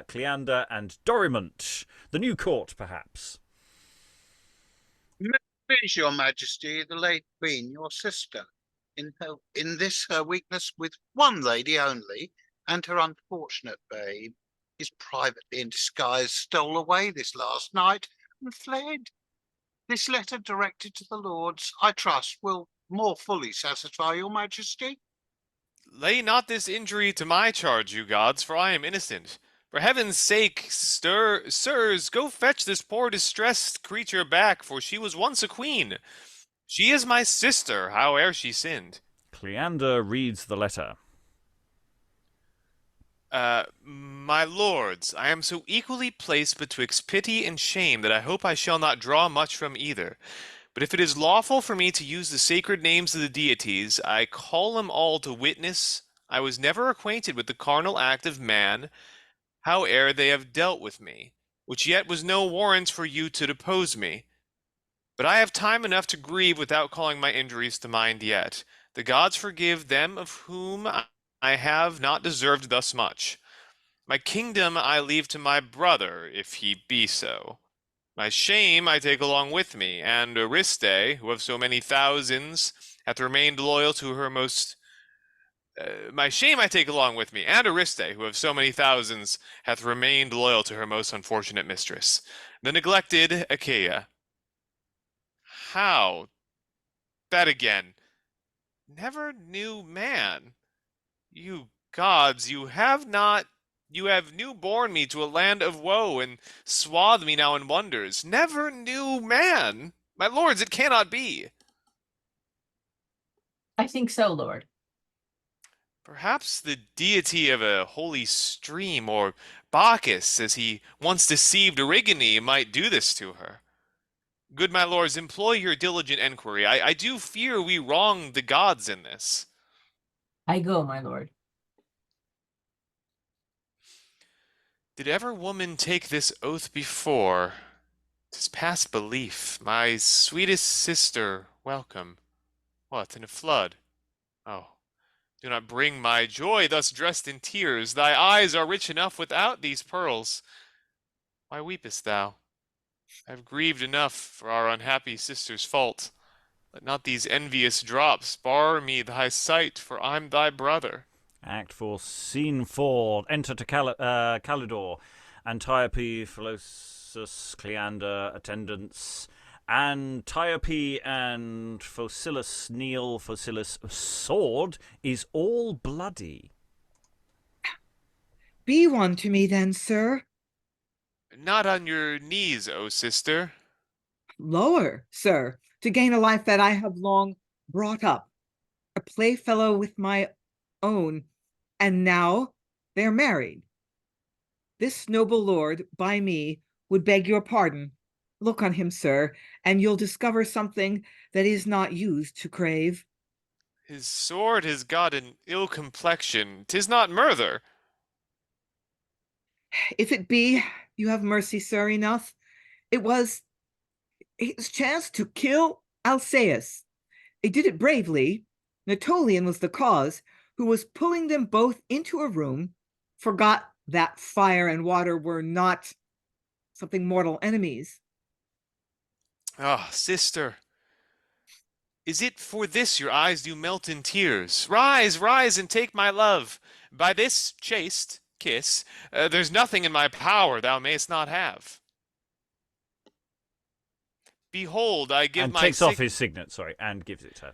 Cleander, and Dorimant. The new court, perhaps. Please, your majesty, the late queen, your sister, in her weakness with one lady only, and her unfortunate babe, is privately in disguise stole away this last night and fled. This letter directed to the lords, I trust, will more fully satisfy your majesty. Lay not this injury to my charge, you gods, for I am innocent. For heaven's sake, sirs, go fetch this poor distressed creature back, for she was once a queen. She is my sister, howe'er she sinned. Cleander reads the letter. My lords, I am so equally placed betwixt pity and shame that I hope I shall not draw much from either. But if it is lawful for me to use the sacred names of the deities, I call them all to witness I was never acquainted with the carnal act of man, howe'er they have dealt with me, which yet was no warrant for you to depose me. But I have time enough to grieve without calling my injuries to mind yet. The gods forgive them of whom I have not deserved thus much. My kingdom I leave to my brother, if he be so. My shame I take along with me, and Ariste, who of so many thousands hath remained loyal to her most... my shame I take along with me, and Ariste, who of so many thousands hath remained loyal to her most unfortunate mistress, the neglected Achaea. How? That again. Never knew man. You gods, you have new-born me to a land of woe, and swathe me now in wonders. Never knew man. My lords, it cannot be. I think so, Lord. Perhaps the deity of a holy stream, or Bacchus, as he once deceived Origone, might do this to her. Good my lords, employ your diligent enquiry. I do fear we wrong the gods in this. I go, my lord. Did ever woman take this oath before? 'Tis past belief. My sweetest sister, welcome. What, in a flood? Oh, do not bring my joy thus dressed in tears. Thy eyes are rich enough without these pearls. Why weepest thou? I have grieved enough for our unhappy sister's fault. Let not these envious drops bar me thy sight, for I'm thy brother. Act 4, Scene 4. Enter to Calidor, Antiope, Phocillus, Cleander, attendants. Antiope and Phocillus kneel. Phocillus' sword is all bloody. Be one to me then, sir. Not on your knees, O sister. Lower, sir, to gain a life that I have long brought up, a playfellow with my own, and now they're married. This noble lord, by me, would beg your pardon. Look on him, sir, and you'll discover something that is not used to crave. His sword has got an ill complexion. 'Tis not murther. If it be, you have mercy, sir, enough. It was his chance to kill Alceus. He did it bravely. Natolion was the cause, who was pulling them both into a room, forgot that fire and water were not something mortal enemies. Ah, sister, is it for this your eyes do melt in tears? Rise, rise, and take my love. By this chaste kiss, there's nothing in my power thou mayst not have. Behold, I give and my takes off his signet, and gives it her.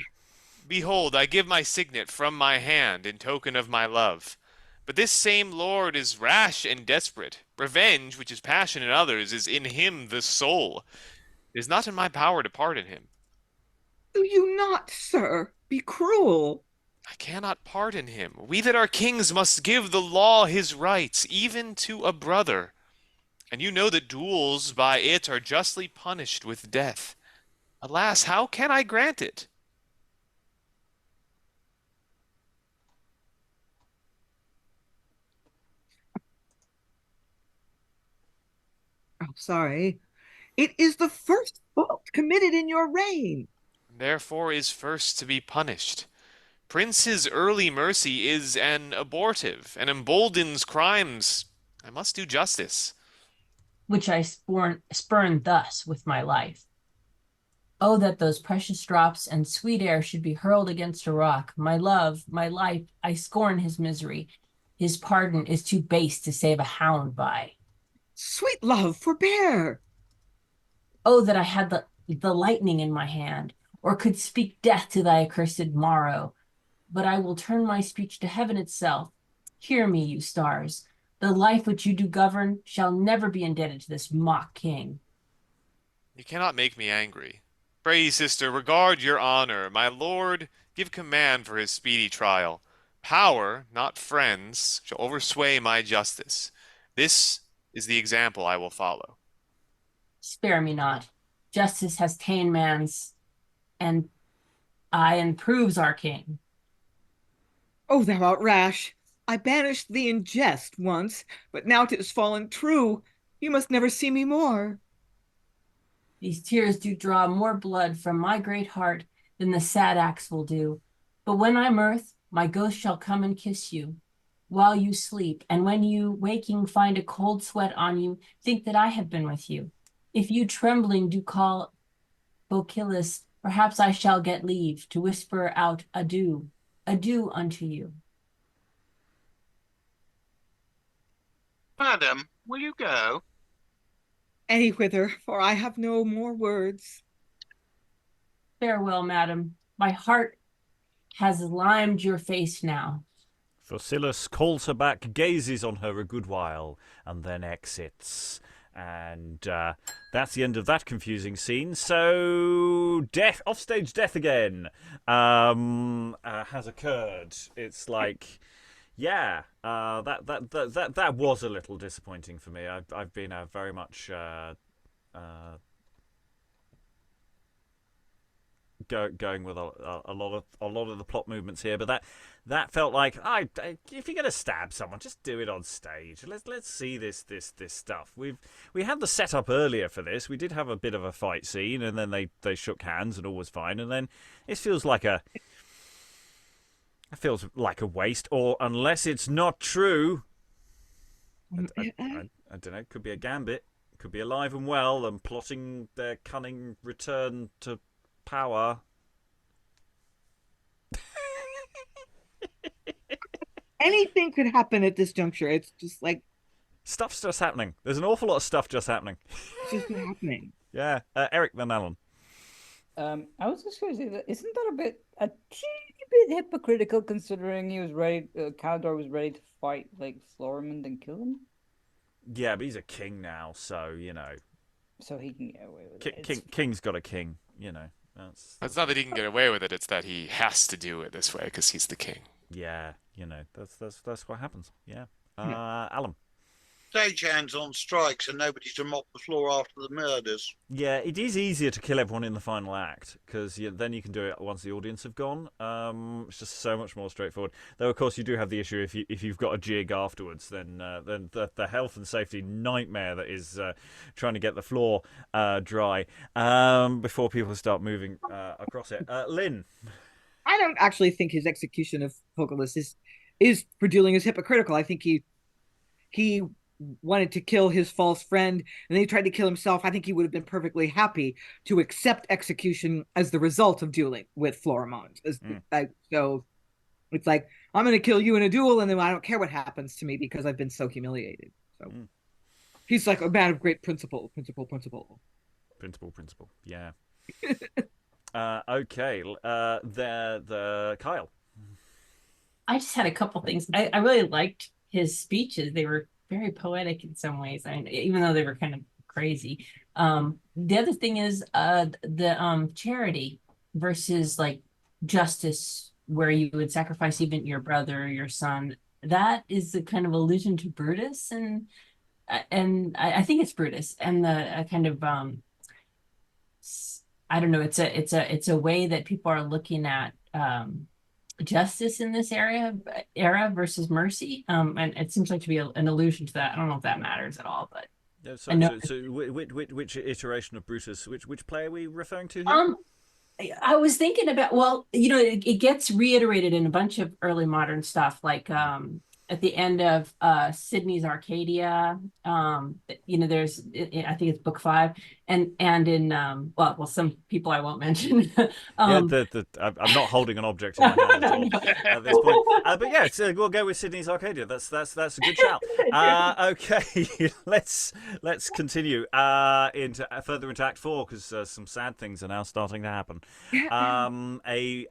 Behold, I give my signet from my hand in token of my love. But this same lord is rash and desperate. Revenge, which is passion in others, is in him the soul. It is not in my power to pardon him. Do you not, sir, be cruel? I cannot pardon him. We that are kings must give the law his rights, even to a brother. And you know that duels by it are justly punished with death. Alas, how can I grant it? Oh, sorry. It is the first fault committed in your reign. therefore is first to be punished. Prince's early mercy is an abortive, and emboldens crimes. I must do justice. which I spurn thus with my life. Oh, that those precious drops and sweet air should be hurled against a rock. My love, my life, I scorn his misery. His pardon is too base to save a hound by. Sweet love, forbear. Oh, that I had the lightning in my hand, or could speak death to thy accursed morrow. But I will turn my speech to heaven itself. Hear me, you stars. The life which you do govern shall never be indebted to this mock king. You cannot make me angry. Pray, sister, regard your honor. My lord, give command for his speedy trial. Power, not friends, shall oversway my justice. This is the example I will follow. Spare me not. Justice has ta'en man's, and proves our king. Oh, thou art rash. I banished thee in jest once, but now 'tis fallen true. You must never see me more. These tears do draw more blood from my great heart than the sad axe will do. But when I mirth, my ghost shall come and kiss you while you sleep, and when you, waking, find a cold sweat on you, think that I have been with you. If you trembling do call Phocillus, perhaps I shall get leave to whisper out adieu, adieu unto you. Madam, will you go? Anywhither, for I have no more words. Farewell, madam. My heart has limed your face now. Phocillus calls her back, gazes on her a good while, and then exits. And that's the end of that confusing scene. So, offstage death again has occurred. It's like, yeah, that was a little disappointing for me. I've been very much going with a lot of the plot movements here, but that felt like if you're gonna stab someone, just do it on stage. Let's see this stuff. We had the setup earlier for this. We did have a bit of a fight scene, and then they shook hands and all was fine. And then it feels like a waste, or unless it's not true. I don't know. Could be a gambit. Could be alive and well and plotting their cunning return to power. Anything could happen at this juncture. It's just like Stuff's just happening. There's an awful lot of stuff just happening. it's just happening. Yeah, Eric Van Allen. I was just going to say that isn't that a teeny bit hypocritical, considering he was ready, Calidor was ready to fight like Florimond and kill him. Yeah, but he's a king now, so you know. So he can get away with it. King's got a king, you know. It's not that he can get away with it, it's that he has to do it this way because he's the king. Yeah, you know, that's what happens. Yeah. Alan. Stagehands on strike, so nobody to mop the floor after the murders. Yeah, it is easier to kill everyone in the final act because then you can do it once the audience have gone. It's just so much more straightforward. Though, of course, you do have the issue if you've got a jig afterwards, then the health and safety nightmare that is trying to get the floor dry before people start moving across it. Lynn. I don't actually think his execution of Phocillus is for dealing as hypocritical. I think he wanted to kill his false friend, and then he tried to kill himself. I think he would have been perfectly happy to accept execution as the result of dueling with Florimond. So it's like, I'm going to kill you in a duel, and then I don't care what happens to me because I've been so humiliated. So he's like a man of great principle. Yeah. Okay. The Kyle. I just had a couple things. I really liked his speeches. They were very poetic in some ways, even though they were kind of crazy. The other thing is the charity versus like justice, where you would sacrifice even your brother or your son. That is a kind of allusion to Brutus, and I think it's Brutus, and the kind of I don't know. It's a way that people are looking at justice in this era versus mercy, and it seems like to be an allusion to that. I don't know if that matters at all, but so which iteration of Brutus? Which play are we referring to here? I was thinking about, well, it gets reiterated in a bunch of early modern stuff, like at the end of Sidney's Arcadia. There's I think it's book 5, and in well, some people I won't mention. Yeah, I'm not holding an object in my hand at all at this point. But yeah, we'll go with Sidney's Arcadia. That's a good shout. Okay, let's continue further into Act 4, because some sad things are now starting to happen.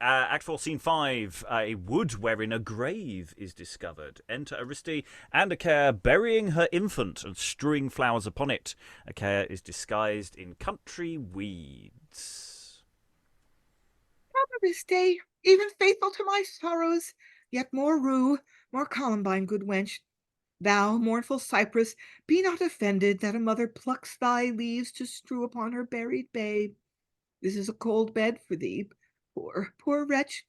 Act 4, Scene 5. A wood wherein a grave is discovered. Enter Ariste and Achaea burying her infant and strewing flowers upon it. Achaea is disguised in country weeds. Ariste, even faithful to my sorrows, yet more rue, more Columbine, good wench. Thou, mournful cypress, be not offended that a mother plucks thy leaves to strew upon her buried babe. This is a cold bed for thee, poor wretch.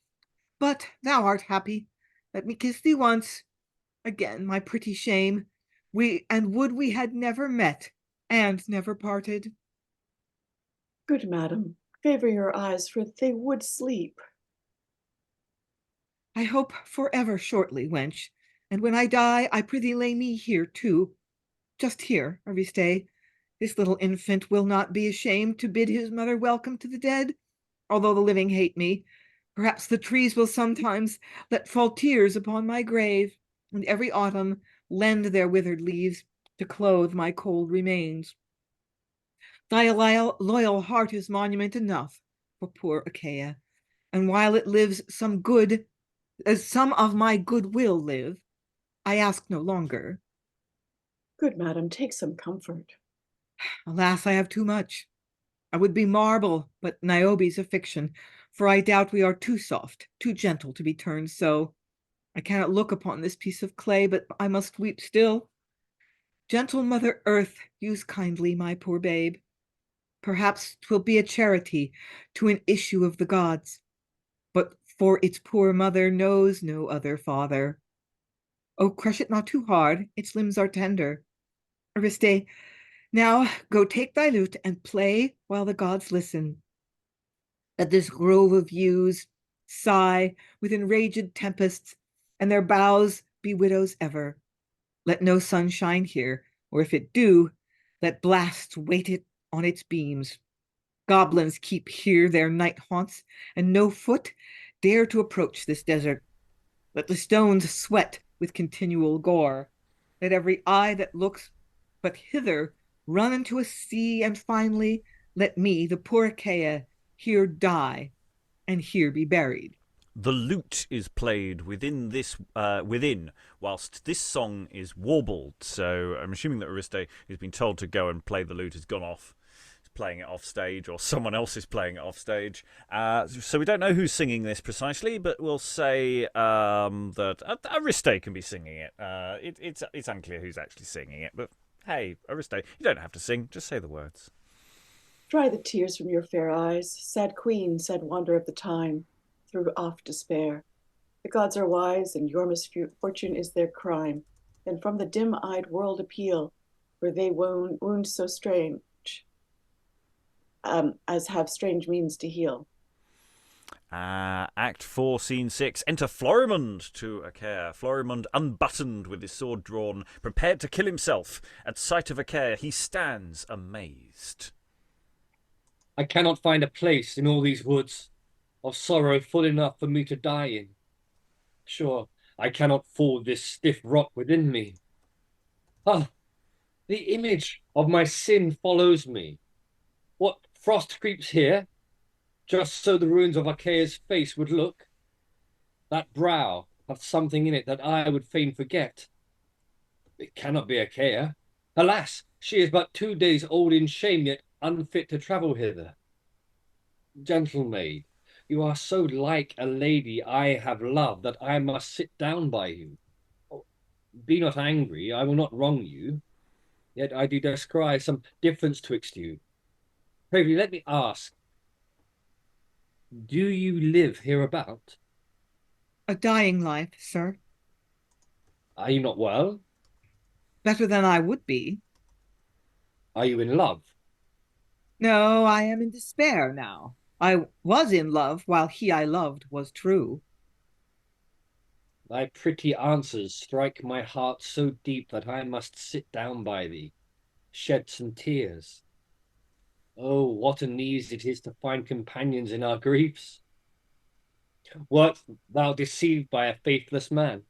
But thou art happy. Let me kiss thee once. Again, my pretty shame. Would we had never met and never parted. Good madam, favor your eyes, for they would sleep. I hope forever shortly, wench, and when I die, I prithee lay me here too. Just here, Ariste. This little infant will not be ashamed to bid his mother welcome to the dead, although the living hate me. Perhaps the trees will sometimes let fall tears upon my grave, and every autumn lend their withered leaves to clothe my cold remains. Thy loyal heart is monument enough for poor Achaea, and while it lives, some of my good will live. I ask no longer. Good madam, take some comfort. Alas, I have too much. I would be marble, but Niobe's a fiction, for I doubt we are too soft, too gentle to be turned so. I cannot look upon this piece of clay, but I must weep still. Gentle Mother Earth, use kindly my poor babe. Perhaps 'twill be a charity to an issue of the gods, but for its poor mother knows no other father. Oh, crush it not too hard, its limbs are tender. Ariste, now go take thy lute and play while the gods listen. Let this grove of yews sigh with enraged tempests, and their boughs be widows ever. Let no sun shine here, or if it do, let blasts wait it on its beams. Goblins keep here their night haunts, and no foot dare to approach this desert. Let the stones sweat with continual gore. Let every eye that looks but hither run into a sea, and finally let me, the poor Achaea, here die and here be buried. The lute is played within, whilst this song is warbled. So I'm assuming that Ariste, who's been told to go and play the lute, has gone off. He's playing it off stage, or someone else is playing it off stage. So we don't know who's singing this precisely, but we'll say that Ariste can be singing it. It's unclear who's actually singing it, but hey, Ariste, you don't have to sing. Just say the words. Dry the tears from your fair eyes, sad queen, sad wanderer of the time, through oft despair. The gods are wise, and your misfortune is their crime. Then from the dim-eyed world appeal, where they wound so strange, as have strange means to heal. Act 4, Scene 6. Enter Florimond to Achaea. Florimond, unbuttoned with his sword drawn, prepared to kill himself. At sight of Achaea, he stands amazed. I cannot find a place in all these woods of sorrow full enough for me to die in. Sure, I cannot ford this stiff rock within me. Ah, the image of my sin follows me. What frost creeps here? Just so the ruins of Achaea's face would look. That brow hath something in it that I would fain forget. It cannot be Achaea. Alas, she is but 2 days old in shame, yet unfit to travel hither. Gentle maid, you are so like a lady I have loved that I must sit down by you. Oh, be not angry, I will not wrong you, yet I do descry some difference twixt you. Pray, let me ask, do you live hereabout? A dying life, sir. Are you not well? Better than I would be. Are you in love? No, I am in despair now. I was in love while he I loved was true. Thy pretty answers strike my heart so deep that I must sit down by thee, shed some tears. Oh, what an ease it is to find companions in our griefs! Wert thou deceived by a faithless man?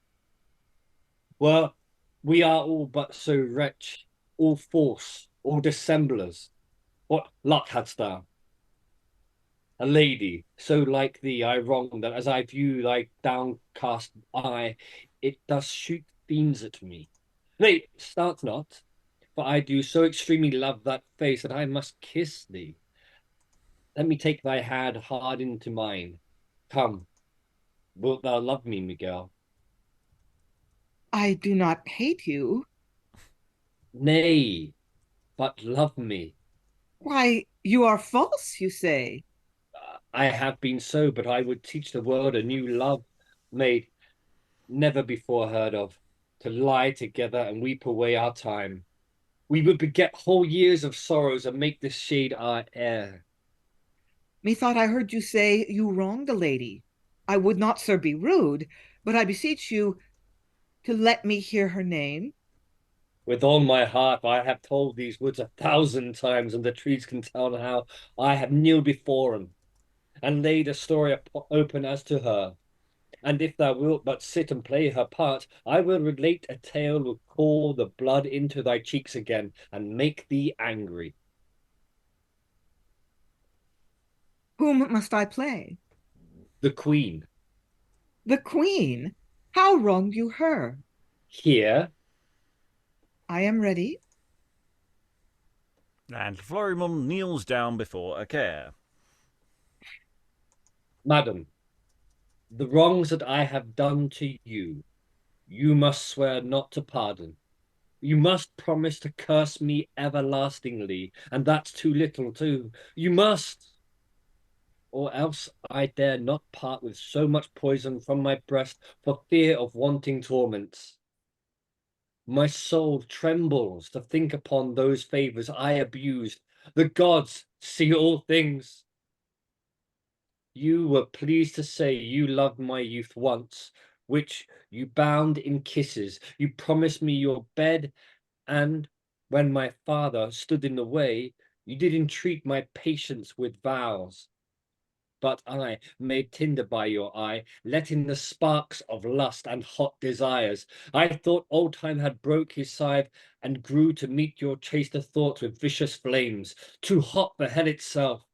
We are all but so wretched, all false, all dissemblers. What luck hadst thou? A lady, so like thee I wrong that as I view thy downcast eye, it does shoot fiends at me. Nay, start not, for I do so extremely love that face that I must kiss thee. Let me take thy hand hard into mine. Come, wilt thou love me, Miguel? I do not hate you. Nay, but love me. Why, you are false, you say. I have been so, but I would teach the world a new love made never before heard of, to lie together and weep away our time. We would beget whole years of sorrows and make this shade our heir. Methought I heard you say you wronged a lady. I would not, sir, be rude, but I beseech you to let me hear her name. With all my heart I have told these words 1,000 times, and the trees can tell how I have kneeled before them, and laid a story open as to her. And if thou wilt but sit and play her part, I will relate a tale will call the blood into thy cheeks again, and make thee angry. Whom must I play? The Queen. The Queen? How wronged you her? Here. I am ready. And Florimond kneels down before Achaea. Madam, the wrongs that I have done to you, you must swear not to pardon. You must promise to curse me everlastingly, and that's too little too. You must, or else I dare not part with so much poison from my breast for fear of wanting torments. My soul trembles to think upon those favors I abused. The gods see all things. You were pleased to say you loved my youth once, which you bound in kisses. You promised me your bed, and when my father stood in the way, you did entreat my patience with vows. But I, made tender by your eye, let in the sparks of lust and hot desires. I thought old time had broke his scythe, and grew to meet your chaster thoughts with vicious flames, too hot for hell itself.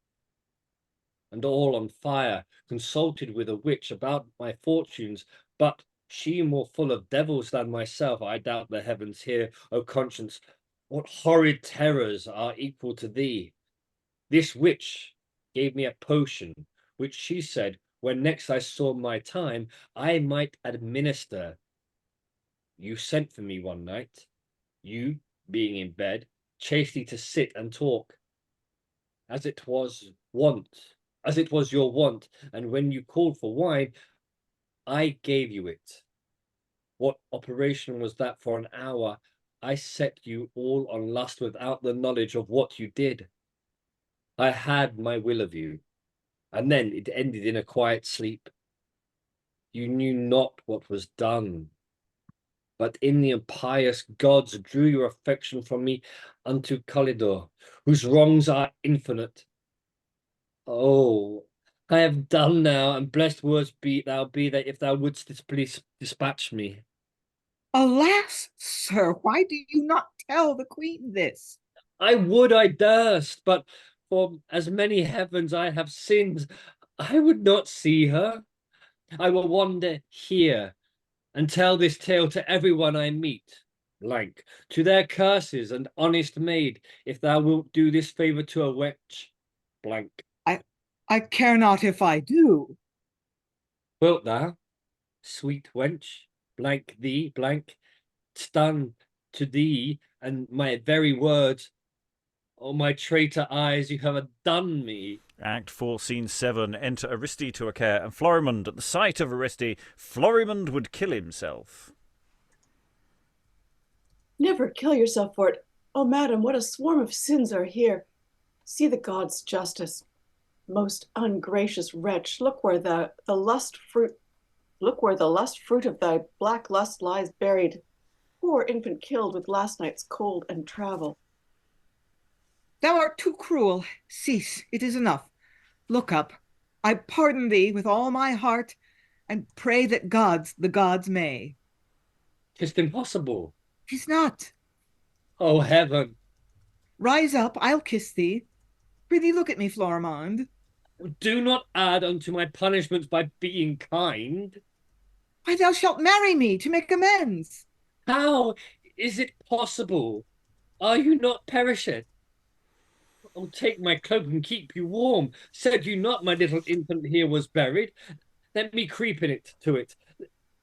And all on fire, consulted with a witch about my fortunes, but she more full of devils than myself. I doubt the heavens hear, O conscience, what horrid terrors are equal to thee? This witch gave me a potion, which she said, when next I saw my time, I might administer. You sent for me one night, you, being in bed, chastely to sit and talk, as it was your wont, and when you called for wine, I gave you it. What operation was that for an hour? I set you all on lust without the knowledge of what you did. I had my will of you, and then it ended in a quiet sleep. You knew not what was done, but in the impious gods drew your affection from me unto Calidor, whose wrongs are infinite. Oh, I have done now, and blessed words be that if thou wouldst dispatch me. Alas, sir, why do you not tell the Queen this? I would I durst, but for as many heavens I have sinned, I would not see her. I will wander here, and tell this tale to everyone I meet, blank, to their curses and honest maid, if thou wilt do this favour to a wretch, blank. I care not if I do. Wilt thou, sweet wench, blank thee, blank, stun to thee, and my very words, oh, my traitor eyes, you have done me. Act 4, Scene 7. Enter Ariste to Achaea, and Florimond. At the sight of Ariste, Florimond would kill himself. Never kill yourself for it. Oh, madam, what a swarm of sins are here. See the gods' justice. most ungracious wretch, look where the lust fruit of thy black lust lies buried. Poor infant killed with last night's cold and travel. Thou art too cruel. Cease, it is enough. Look up. I pardon thee with all my heart, and pray that the gods may. 'Tis impossible. 'Tis not. Oh, heaven. Rise up, I'll kiss thee. Prithee look at me, Florimond. Do not add unto my punishments by being kind. Why, thou shalt marry me to make amends. How is it possible? Are you not perishing? Oh, take my cloak and keep you warm. Said you not my little infant here was buried? Let me creep in it to it.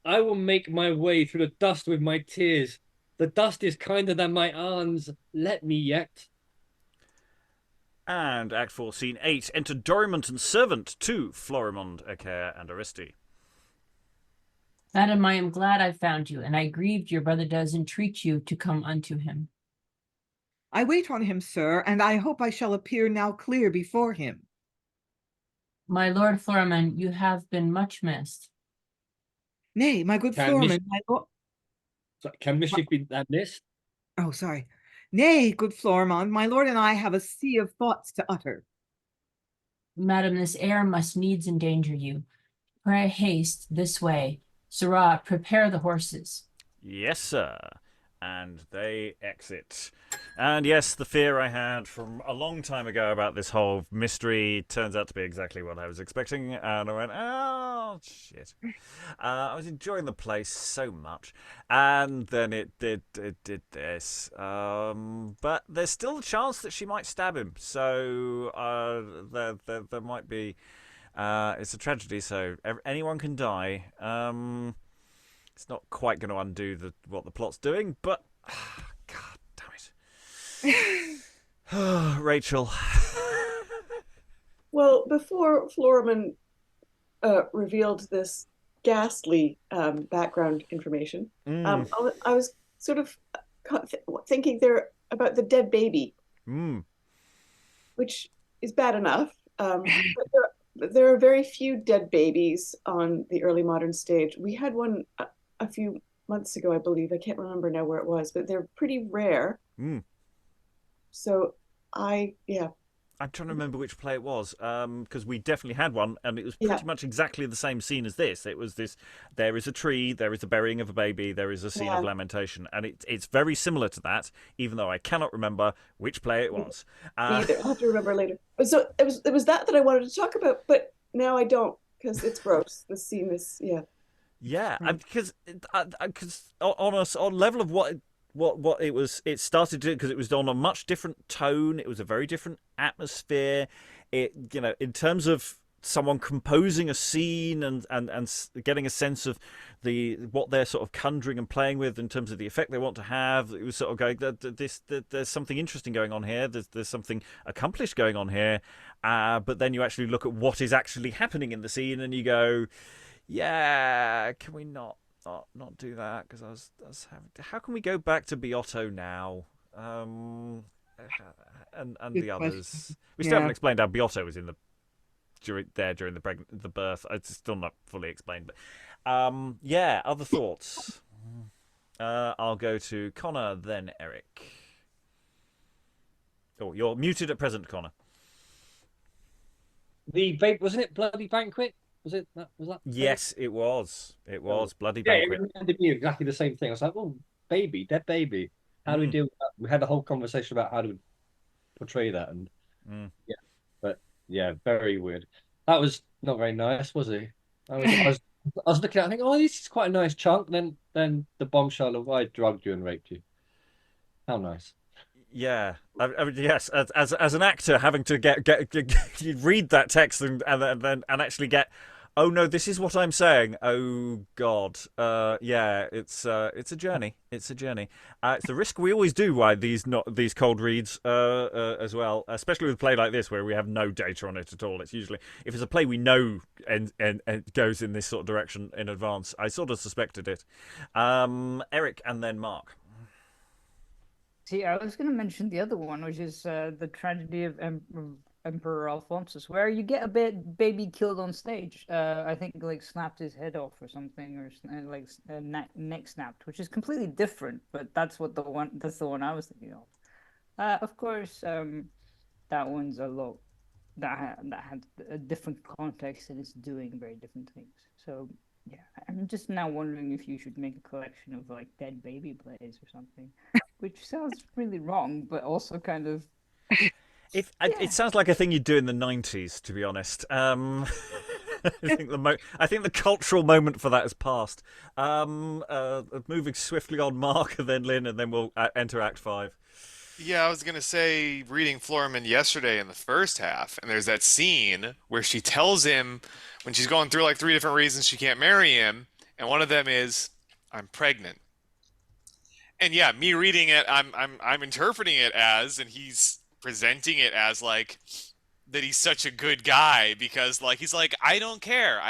I will make my way through the dust with my tears. The dust is kinder than my arms. Let me yet. And Act 4, Scene 8, enter Dorimant and servant to Florimond, Achaea, and Ariste. Madam, I am glad I found you, and I grieved your brother does entreat you to come unto him. I wait on him, sir, and I hope I shall appear now clear before him. My lord Florimond, you have been much missed. Nay, my good Can Florimond, my lord. Can mischief be that missed? Oh, sorry. Nay, good Florimond, my lord and I have a sea of thoughts to utter. Madam, this air must needs endanger you. Pray haste this way. Sirrah, prepare the horses. Yes, sir. And they exit. And yes, the fear I had from a long time ago about this whole mystery turns out to be exactly what I was expecting. And I went, oh, shit. I was enjoying the place so much. And then it did this. But there's still a chance that she might stab him. So there might be... it's a tragedy, so anyone can die. It's not quite going to undo what the plot's doing, but God damn it, Rachel. Well, before Florimond revealed this ghastly background information, I was sort of thinking there about the dead baby, which is bad enough. But there are very few dead babies on the early modern stage. We had one a few months ago, I believe. I can't remember now where it was, but they're pretty rare. So I'm trying to remember which play it was, because we definitely had one, and it was pretty much exactly the same scene as this. It was this: there is a tree, there is a burying of a baby, there is a scene of lamentation, and it's very similar to that, even though I cannot remember which play it was. Neither. I'll have to remember later. So it was that I wanted to talk about, but now I don't, because it's gross. The scene is because on a level of what it was, it started to, because it was on a much different tone. It was a very different atmosphere. It, in terms of someone composing a scene and getting a sense of what they're sort of conjuring and playing with in terms of the effect they want to have. It was sort of going, there's something interesting going on here. There's something accomplished going on here. But then you actually look at what is actually happening in the scene, and you go, yeah, can we not do that? Because I was having, how can we go back to Beotto now? And the others. We still haven't explained how Beotto was during the birth. It's still not fully explained, but other thoughts. I'll go to Connor, then Eric. Oh, you're muted at present, Connor. Wasn't it Bloody Banquet? Was that? Yes, it was. It was Bloody Banquet. It reminded me exactly the same thing. I was like, oh, dead baby. How do we deal with that? We had a whole conversation about how to portray that, and very weird. That was not very nice, was it? I was looking at it, I think, oh, this is quite a nice chunk. Then the bombshell of I drugged you and raped you. How nice. Yeah, I mean, yes. As an actor, having to get you read that text and actually get, oh no, this is what I'm saying. Oh God, it's a journey. It's a journey. It's the risk we always do by these cold reads as well, especially with a play like this where we have no data on it at all. It's usually, if it's a play we know and goes in this sort of direction in advance. I sort of suspected it. Eric and then Mark. See, I was going to mention the other one, which is the tragedy of Emperor Alphonsus, where you get a baby killed on stage. I think like snapped his head off or something, or like neck snapped, which is completely different. But that's the one I was thinking of. Of course, that one's a lot that had a different context and it's doing very different things. So yeah, I'm just now wondering if you should make a collection of like dead baby plays or something, which sounds really wrong, but also kind of. It sounds like a thing you'd do in the 90s, to be honest. I think the cultural moment for that has passed. Moving swiftly on, Mark, and then Lynn, and then we'll enter Act 5. Yeah, I was gonna say, reading Florimond yesterday in the first half, and there's that scene where she tells him when she's going through like 3 different reasons she can't marry him, and one of them is, I'm pregnant. And yeah, me reading it, I'm interpreting it as, and he's presenting it as like that he's such a good guy because like he's like, I don't care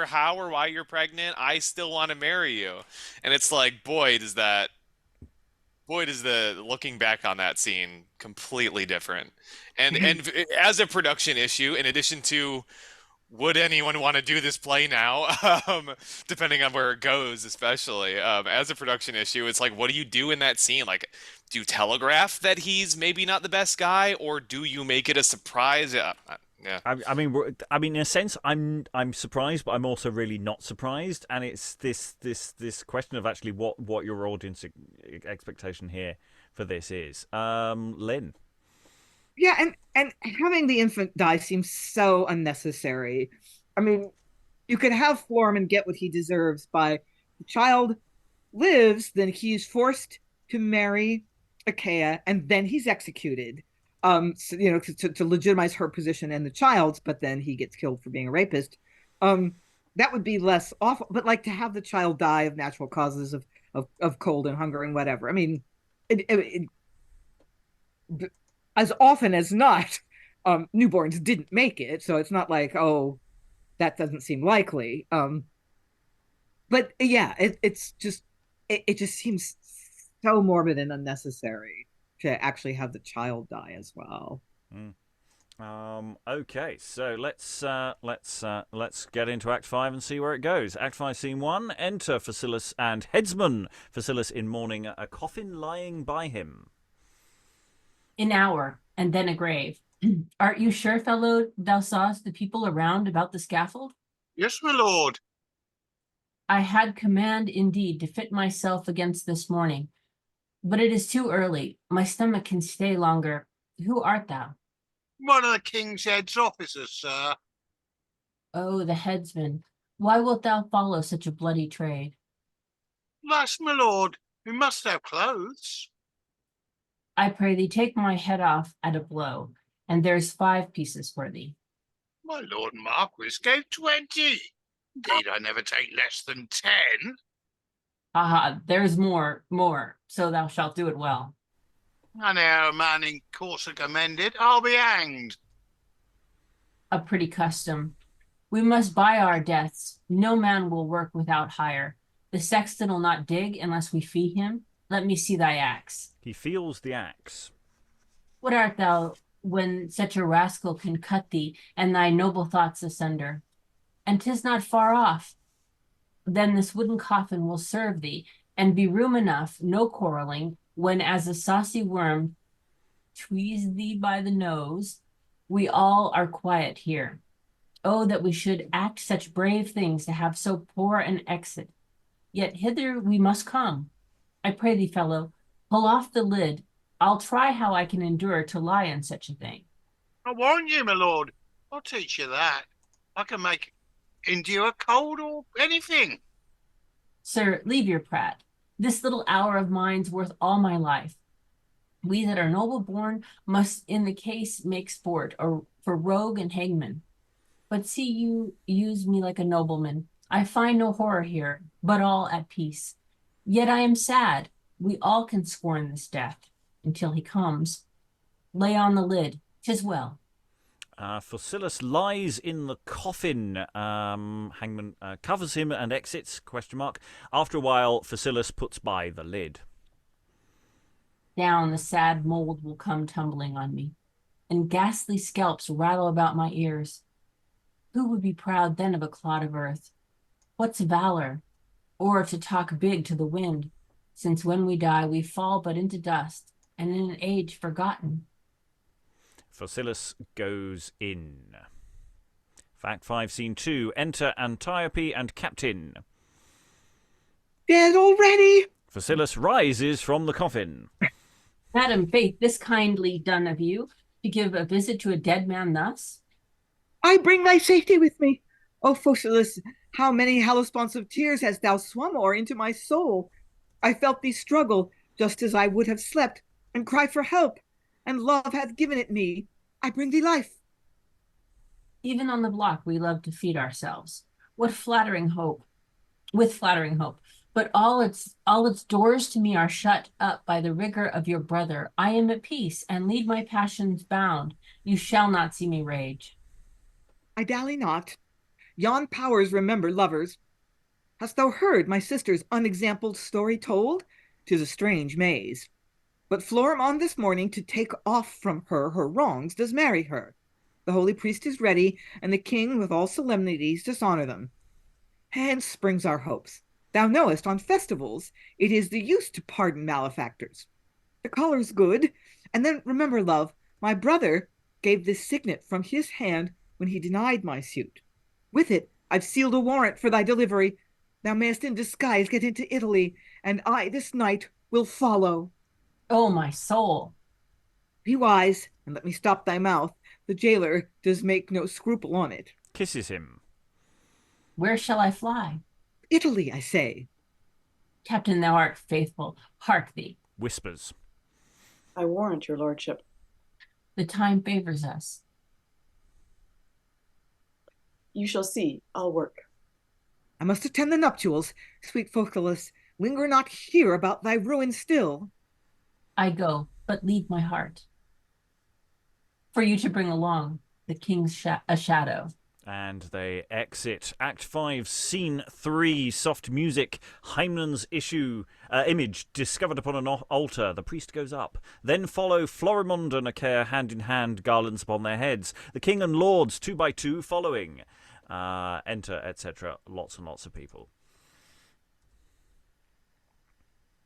how or why you're pregnant, I still want to marry you. And it's like, boy does the looking back on that scene completely different. And as a production issue, in addition to would anyone want to do this play now, depending on where it goes, especially as a production issue, it's like, what do you do in that scene? Like, do you telegraph that he's maybe not the best guy, or do you make it a surprise? Yeah. I mean, in a sense, I'm surprised, but I'm also really not surprised. And it's this question of actually what your audience expectation here for this is. Lynn. Yeah, and having the infant die seems so unnecessary. I mean, you could have Florimond get what he deserves by the child lives, then he's forced to marry Achaea, and then he's executed. So, to legitimize her position and the child's, but then he gets killed for being a rapist. That would be less awful. But like to have the child die of natural causes of cold and hunger and whatever. I mean, as often as not, newborns didn't make it, so it's not like, oh, that doesn't seem likely. But yeah, it just seems so morbid and unnecessary to actually have the child die as well. Okay, so let's get into Act 5 and see where it goes. Act 5, Scene 1. Enter Phocillus and Headsman. Phocillus in mourning, a coffin lying by him. An hour, and then a grave. Art you sure, fellow, thou sawest the people around about the scaffold? Yes, my lord. I had command indeed to fit myself against this morning, but it is too early. My stomach can stay longer. Who art thou? One of the king's head's officers, sir. Oh, the headsman. Why wilt thou follow such a bloody trade? Thus, my lord, we must have clothes. I pray thee, take my head off at a blow, and there's 5 pieces for thee. My lord Marquis gave 20. Indeed, I never take less than 10. Aha, there's more, so thou shalt do it well. And ere a man in Corsica mended, I'll be hanged. A pretty custom. We must buy our deaths. No man will work without hire. The sexton will not dig unless we fee him. Let me see thy axe. He feels the axe. What art thou when such a rascal can cut thee and thy noble thoughts asunder? And 'tis not far off. Then this wooden coffin will serve thee, and be room enough, no quarreling, when as a saucy worm tweeze thee by the nose, we all are quiet here. Oh, that we should act such brave things to have so poor an exit. Yet hither we must come. I pray thee, fellow, pull off the lid. I'll try how I can endure to lie in such a thing. I warn you, my lord. I'll teach you that. I can make endure cold or anything. Sir, leave your prat. This little hour of mine's worth all my life. We that are noble born must in the case make sport, or for rogue and hangman. But see you use me like a nobleman. I find no horror here, but all at peace. Yet I am sad. We all can scorn this death until he comes. Lay on the lid. 'Tis well. Phocillus lies in the coffin. Hangman covers him and exits, ? After a while, Phocillus puts by the lid. Down the sad mold will come tumbling on me. and ghastly scalps rattle about my ears. Who would be proud then of a clod of earth? What's valor? Or to talk big to the wind, since when we die we fall but into dust, and in an age forgotten. Phocillus goes in. Fact 5, Scene 2. Enter Antiope and Captain. Dead already? Phocillus rises from the coffin. Madam Faith, this kindly done of you, to give a visit to a dead man thus? I bring thy safety with me. O Phocillus, how many Hellesponts of tears hast thou swum o'er into my soul? I felt thee struggle, just as I would have slept, and cry for help, and love hath given it me. I bring thee life. Even on the block we love to feed ourselves. What flattering hope, with flattering hope. But all its doors to me are shut up by the rigor of your brother. I am at peace, and lead my passions bound. You shall not see me rage. I dally not. Yon powers remember lovers. Hast thou heard my sister's unexampled story told? 'Tis a strange maze. But Florimond this morning, to take off from her wrongs, does marry her. The holy priest is ready, and the king with all solemnities dishonor them. Hence springs our hopes. Thou knowest, on festivals, it is the use to pardon malefactors. The color's good, and then remember, love, my brother gave this signet from his hand when he denied my suit. With it, I've sealed a warrant for thy delivery. Thou mayest in disguise get into Italy, and I this night will follow. Oh, my soul. Be wise, and let me stop thy mouth. The jailer does make no scruple on it. Kisses him. Where shall I fly? Italy, I say. Captain, thou art faithful. Hark thee. Whispers. I warrant your lordship. The time favors us. You shall see, I'll work. I must attend the nuptials. Sweet Phocillus, linger not here about thy ruin still. I go, but leave my heart. For you to bring along the king's a shadow. And they exit. Act 5, Scene 3, soft music. Hymen's image discovered upon an altar. The priest goes up. Then follow Florimond and Achaea hand in hand, garlands upon their heads. The king and lords, 2 by 2, following. Enter, etc. Lots and lots of people.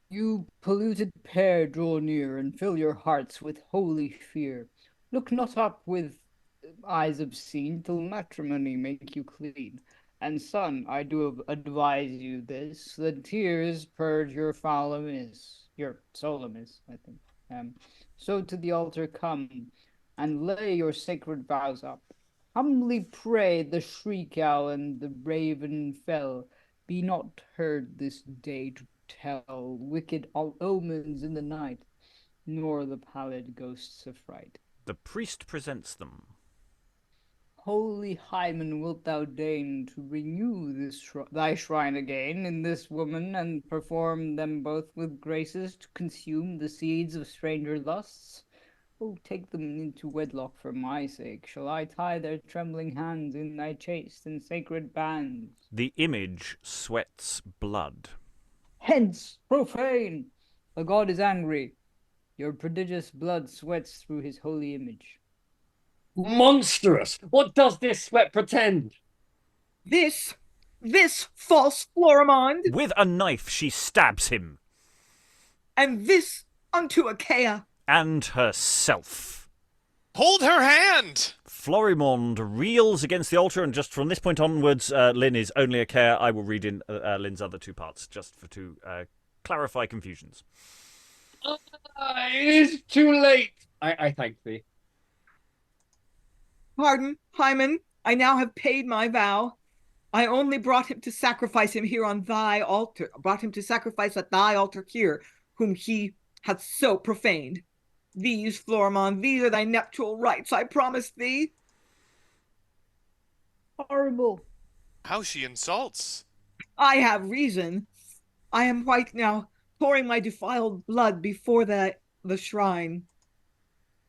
You polluted pair, draw near, and fill your hearts with holy fear. Look not up with eyes obscene, till matrimony make you clean. And son, I do advise you this, that tears purge your foul amiss, your soul amiss, I think. So to the altar come, and lay your sacred vows up. Humbly pray the shriek owl and the raven fell be not heard this day to tell wicked omens in the night, nor the pallid ghosts affright. The priest presents them. Holy Hymen, wilt thou deign to renew this thy shrine again in this woman, and perform them both with graces to consume the seeds of stranger lusts? Oh, take them into wedlock for my sake. Shall I tie their trembling hands in thy chaste and sacred bands? The image sweats blood. Hence, profane! The god is angry. Your prodigious blood sweats through his holy image. Monstrous! What does this sweat pretend? This false Florimond, With a knife she stabs him. and this unto Achaea. And herself. Hold her hand! Florimond reels against the altar, and just from this point onwards, Lynn is only Achaea. I will read in Lynn's other 2 parts, just to clarify confusions. It is too late. I thank thee. Pardon, Hymen, I now have paid my vow. I only brought him to sacrifice him here on thy altar, brought him to sacrifice at thy altar here, whom he hath so profaned. These, Florimond, these are thy nuptial rites, I promise thee. Horrible. How she insults. I have reason. I am white now, pouring my defiled blood before the shrine.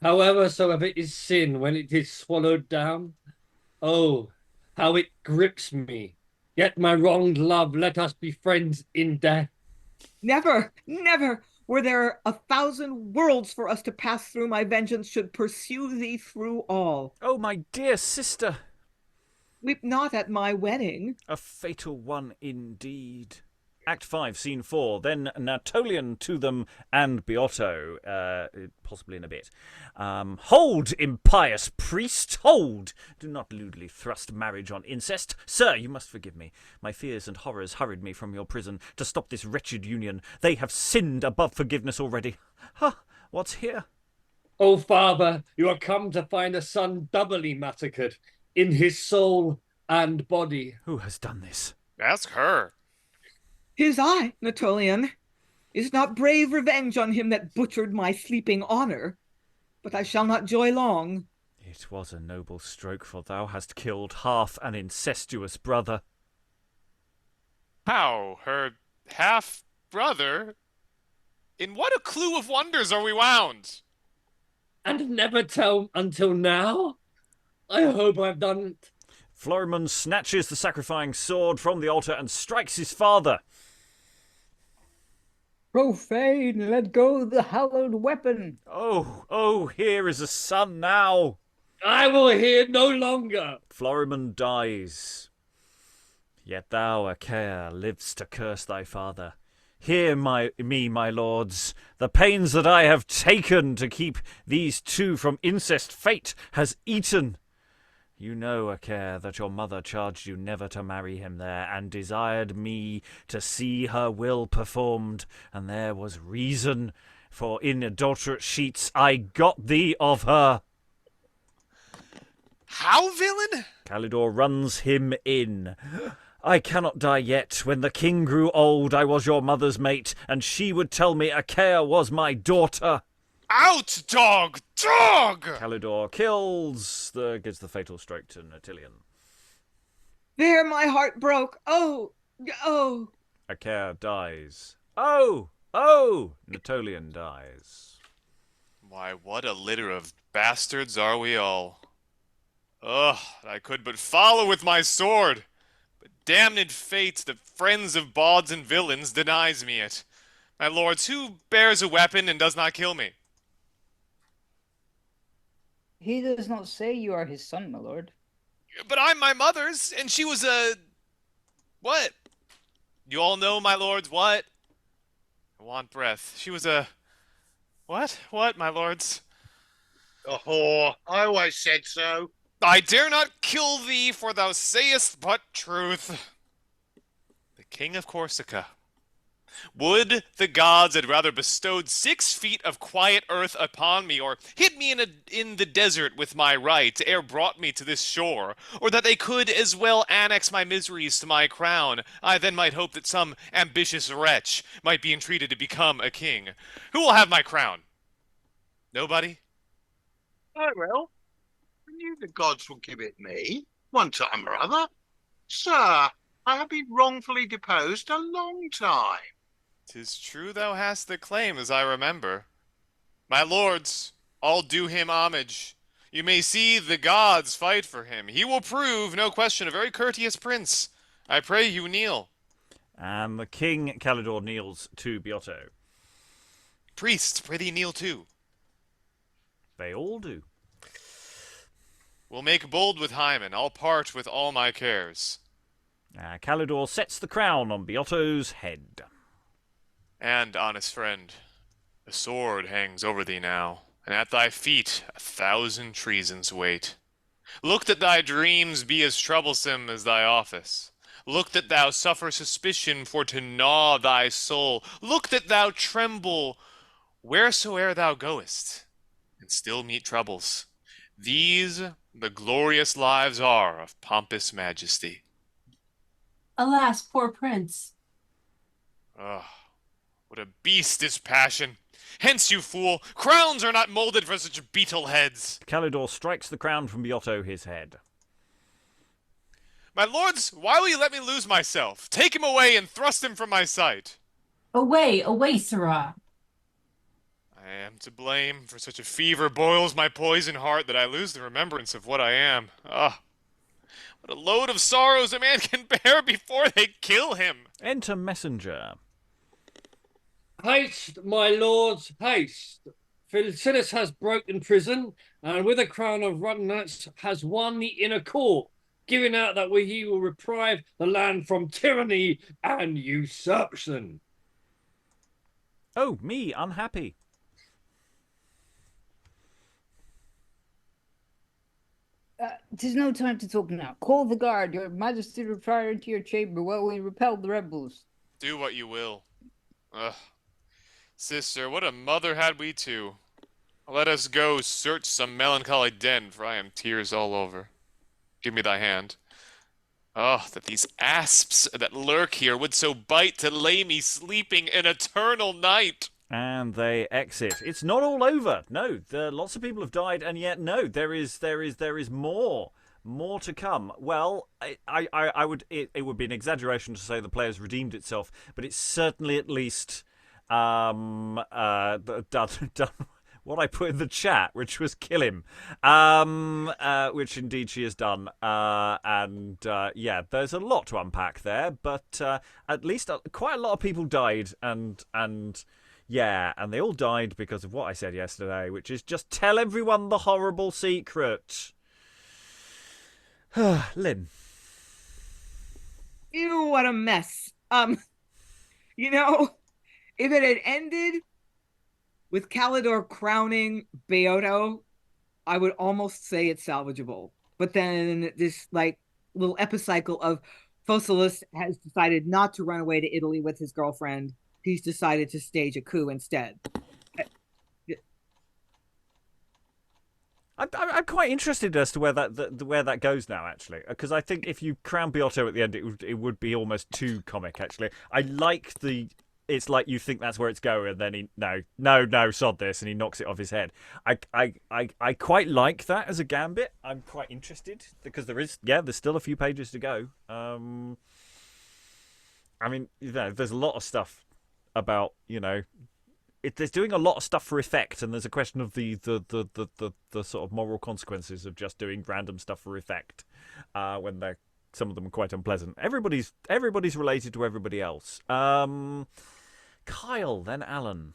However, it is sin when it is swallowed down. Oh, how it grips me. Yet my wronged love, let us be friends in death. Never, never. Were there 1,000 worlds for us to pass through, my vengeance should pursue thee through all. Oh, my dear sister! Weep not at my wedding. A fatal one indeed. Act 5, Scene 4. Then Natolion to them and Beotto, possibly in a bit. Hold, impious priest, hold! Do not lewdly thrust marriage on incest. Sir, you must forgive me. My fears and horrors hurried me from your prison to stop this wretched union. They have sinned above forgiveness already. Ha! What's here? O father, you are come to find a son doubly massacred, in his soul and body. Who has done this? Ask her. 'Tis I, Natolion. Is not brave revenge on him that butchered my sleeping honor, but I shall not joy long. It was a noble stroke, for thou hast killed half an incestuous brother. How? Her half-brother? In what a clue of wonders are we wound? And never tell until now? I hope I've done it. Florimond snatches the sacrificing sword from the altar and strikes his father. Profane, let go the hallowed weapon. Oh, here is a son now. I will hear no longer. Florimond dies. Yet thou, Achaea, livest to curse thy father. Hear me, my lords. The pains that I have taken to keep these two from incest fate has eaten. You know, Achaea, that your mother charged you never to marry him there, and desired me to see her will performed, and there was reason, for in adulterate sheets I got thee of her. How, villain? Calidor runs him in. I cannot die yet. When the king grew old, I was your mother's mate, and she would tell me Achaea was my daughter. Out, dog! Dog! Calidor gives the fatal stroke to Natolion. There my heart broke. Oh! Achaea dies. Oh! Natolion dies. Why, what a litter of bastards are we all. Ugh, I could but follow with my sword. But damned fate, the friends of bawds and villains, denies me it. My lords, who bears a weapon and does not kill me? He does not say you are his son, my lord. But I'm my mother's, and she was a... What? You all know, my lords, what? I want breath. She was a... What? What, my lords? A whore. I always said so. I dare not kill thee, for thou sayest but truth. The King of Corsica. Would the gods had rather bestowed 6 feet of quiet earth upon me, or hid me in the desert with my right, ere brought me to this shore, or that they could as well annex my miseries to my crown. I then might hope that some ambitious wretch might be entreated to become a king. Who will have my crown? Nobody? I will. I knew the gods would give it me, one time or other. Sir, I have been wrongfully deposed a long time. 'Tis true thou hast the claim, as I remember. My lords, all do him homage. You may see the gods fight for him. He will prove, no question, a very courteous prince. I pray you kneel. And the king, Calidor, kneels to Beotto. Priests, prithee kneel too. They all do. We'll make bold with Hymen. I'll part with all my cares. Calidor sets the crown on Beotto's head. And, honest friend, a sword hangs over thee now, and at thy feet 1,000 treasons wait. Look that thy dreams be as troublesome as thy office. Look that thou suffer suspicion for to gnaw thy soul. Look that thou tremble wheresoe'er thou goest, and still meet troubles. These the glorious lives are of pompous majesty. Alas, poor prince. What a beast is passion! Hence, you fool! Crowns are not molded for such beetle heads! Calidor strikes the crown from Beotto his head. My lords, why will you let me lose myself? Take him away and thrust him from my sight. Away, away, sirrah. I am to blame, for such a fever boils my poison heart that I lose the remembrance of what I am. Ah, what a load of sorrows a man can bear before they kill him! Enter messenger. Haste, my lords, haste. Phocillus has broken prison, and with a crown of rudden knights has won the inner court, giving out that he will reprieve the land from tyranny and usurpation. Oh, me, unhappy. 'Tis no time to talk now. Call the guard. Your majesty retire into your chamber while we repel the rebels. Do what you will. Ugh. Sister, what a mother had we two. Let us go search some melancholy den, for I am tears all over. Give me thy hand. Oh, that these asps that lurk here would so bite to lay me sleeping in eternal night. And they exit. It's not all over. No, lots of people have died, and yet no, there is more to come. Well, I would it would be an exaggeration to say the player's redeemed itself, but it's certainly at least done what I put in the chat, which was kill him, which indeed she has done. Yeah, there's a lot to unpack there, but at least quite a lot of people died, and yeah, and they all died because of what I said yesterday, which is just tell everyone the horrible secret. Lynn. Ew, what a mess. You know, if it had ended with Calidor crowning Beotto, I would almost say it's salvageable. But then this like little epicycle of Phocillus has decided not to run away to Italy with his girlfriend. He's decided to stage a coup instead. I'm quite interested as to where that goes now, actually, because I think if you crown Beotto at the end, it would be almost too comic. Actually, I like it's like you think that's where it's going, and then he no sod this, and he knocks it off his head. I quite like that as a gambit. I'm quite interested because there's still a few pages to go. I mean, there's a lot of stuff about there's doing a lot of stuff for effect, and there's a question of the sort of moral consequences of just doing random stuff for effect when some of them are quite unpleasant. Everybody's related to everybody else. Kyle, then Alan.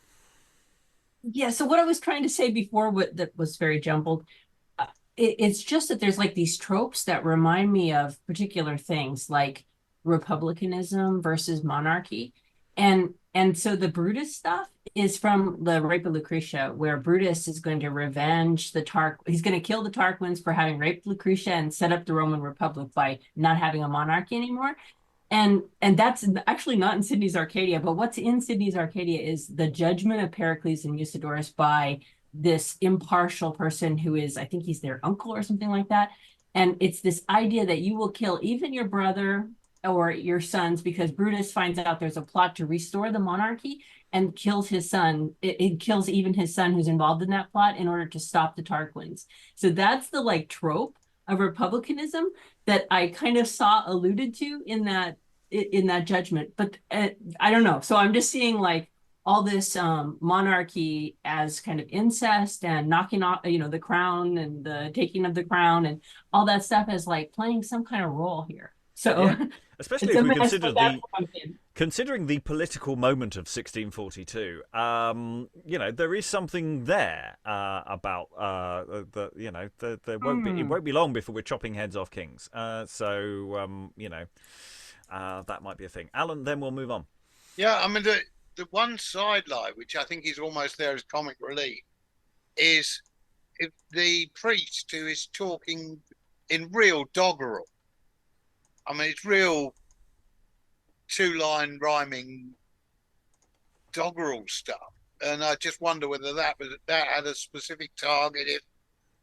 Yeah, so what I was trying to say before that was very jumbled, it's just that there's like these tropes that remind me of particular things like republicanism versus monarchy. And so the Brutus stuff is from the Rape of Lucretia, where Brutus is going to revenge he's going to kill the Tarquins for having raped Lucretia and set up the Roman Republic by not having a monarchy anymore. And that's actually not in Sidney's Arcadia, but what's in Sidney's Arcadia is the judgment of Pericles and Musidorus by this impartial person who is, I think he's their uncle or something like that. And it's this idea that you will kill even your brother or your sons because Brutus finds out there's a plot to restore the monarchy and kills his son. It kills even his son who's involved in that plot in order to stop the Tarquins. So that's the like trope of republicanism that I kind of saw alluded to in that judgment. But I don't know. So I'm just seeing like all this monarchy as kind of incest and knocking off, the crown and the taking of the crown and all that stuff as like playing some kind of role here. So yeah. Especially if we considering the political moment of 1642, there is something there about there won't be. It won't be long before we're chopping heads off kings. That might be a thing. Alan, then we'll move on. Yeah, I mean the one sidelight, which I think is almost there as comic relief, is if the priest who is talking in real doggerel. I mean, it's real two-line rhyming doggerel stuff, and I just wonder whether that had a specific target.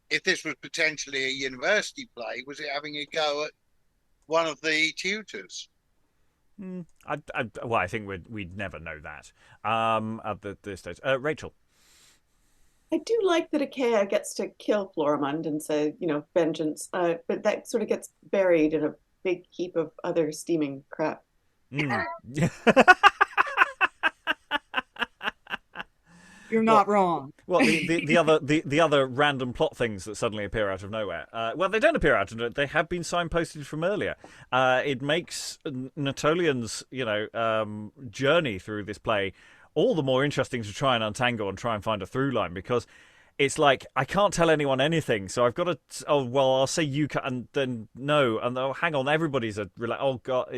If this was potentially a university play, was it having a go at one of the tutors? I think we'd never know that at this stage. Rachel. I do like that Achaea gets to kill Florimond and say, vengeance, but that sort of gets buried in a big heap of other steaming crap. You're not wrong. Well, the other random plot things that suddenly appear out of nowhere. They don't appear out of nowhere. They have been signposted from earlier. It makes Natolion's journey through this play all the more interesting to try and untangle and try and find a through line, because it's like I can't tell anyone anything, so I've got to. Oh well, I'll say you can, and then no, and hang on, everybody's oh god,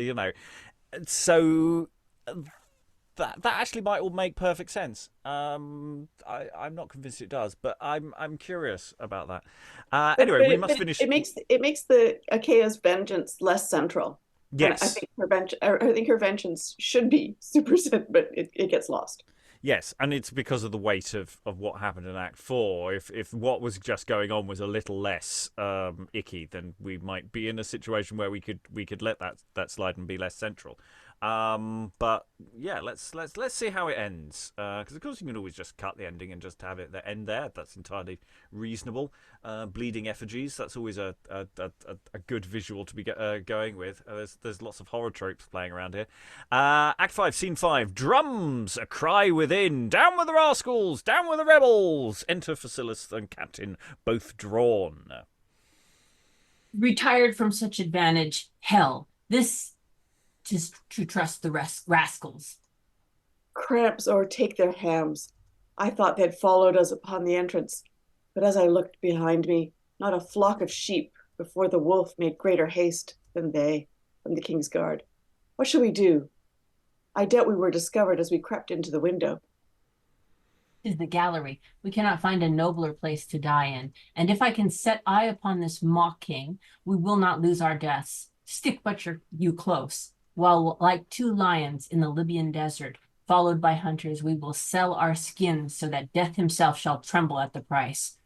So that actually might all make perfect sense. I'm not convinced it does, but I'm curious about that. Anyway, we must finish. It makes the Achaea's vengeance less central. Yes, and I think her vengeance should be super, but it gets lost. Yes, and it's because of the weight of what happened in Act 4. If what was just going on was a little less icky, then we might be in a situation where we could let that slide and be less central. But yeah, let's see how it ends. Because of course you can always just cut the ending and just have it end there. That's entirely reasonable. Bleeding effigies. That's always a good visual to be going with. There's lots of horror tropes playing around here. Act 5, Scene 5. Drums. A cry within. Down with the rascals. Down with the rebels. Enter Phocillus and Captain, both drawn. Retired from such advantage, hell. This to trust the rascals. Cramps or take their hams. I thought they'd followed us upon the entrance, but as I looked behind me, not a flock of sheep before the wolf made greater haste than they from the king's guard. What shall we do? I doubt we were discovered as we crept into the window. 'Tis the gallery. We cannot find a nobler place to die in, and if I can set eye upon this mock king, we will not lose our deaths. Stick but you close. While like two lions in the Libyan desert, followed by hunters, we will sell our skins so that death himself shall tremble at the price.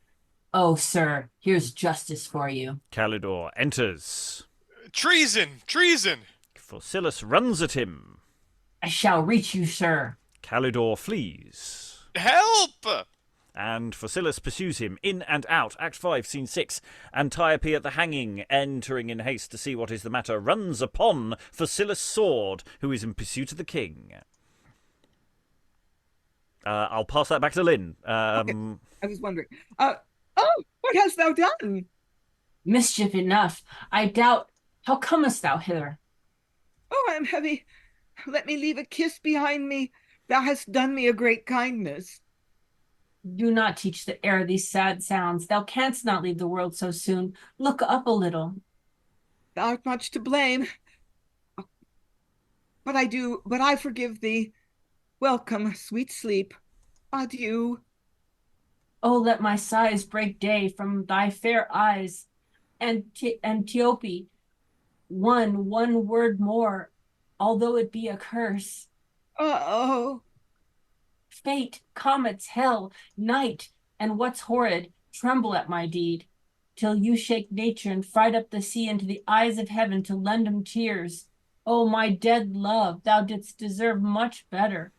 Oh, sir, here's justice for you. Calidor enters. Treason! Treason! Phocillus runs at him. I shall reach you, sir. Calidor flees. Help! And Phocillus pursues him in and out. Act 5, Scene 6. Antiope at the hanging, entering in haste to see what is the matter, runs upon Phocillus' sword, who is in pursuit of the king. I'll pass that back to Lynn. Okay. I was wondering. What hast thou done? Mischief enough. I doubt. How comest thou hither? Oh, I am heavy. Let me leave a kiss behind me. Thou hast done me a great kindness. Do not teach the air these sad sounds. Thou canst not leave the world so soon. Look up a little. Thou art much to blame. But I forgive thee. Welcome, sweet sleep. Adieu. Oh, let my sighs break day from thy fair eyes. Antiope, one word more, although it be a curse. Oh. Fate, comets, hell, night, and what's horrid, tremble at my deed, till you shake nature and fright up the sea into the eyes of heaven to lend 'em tears. Oh, my dead love, thou didst deserve much better.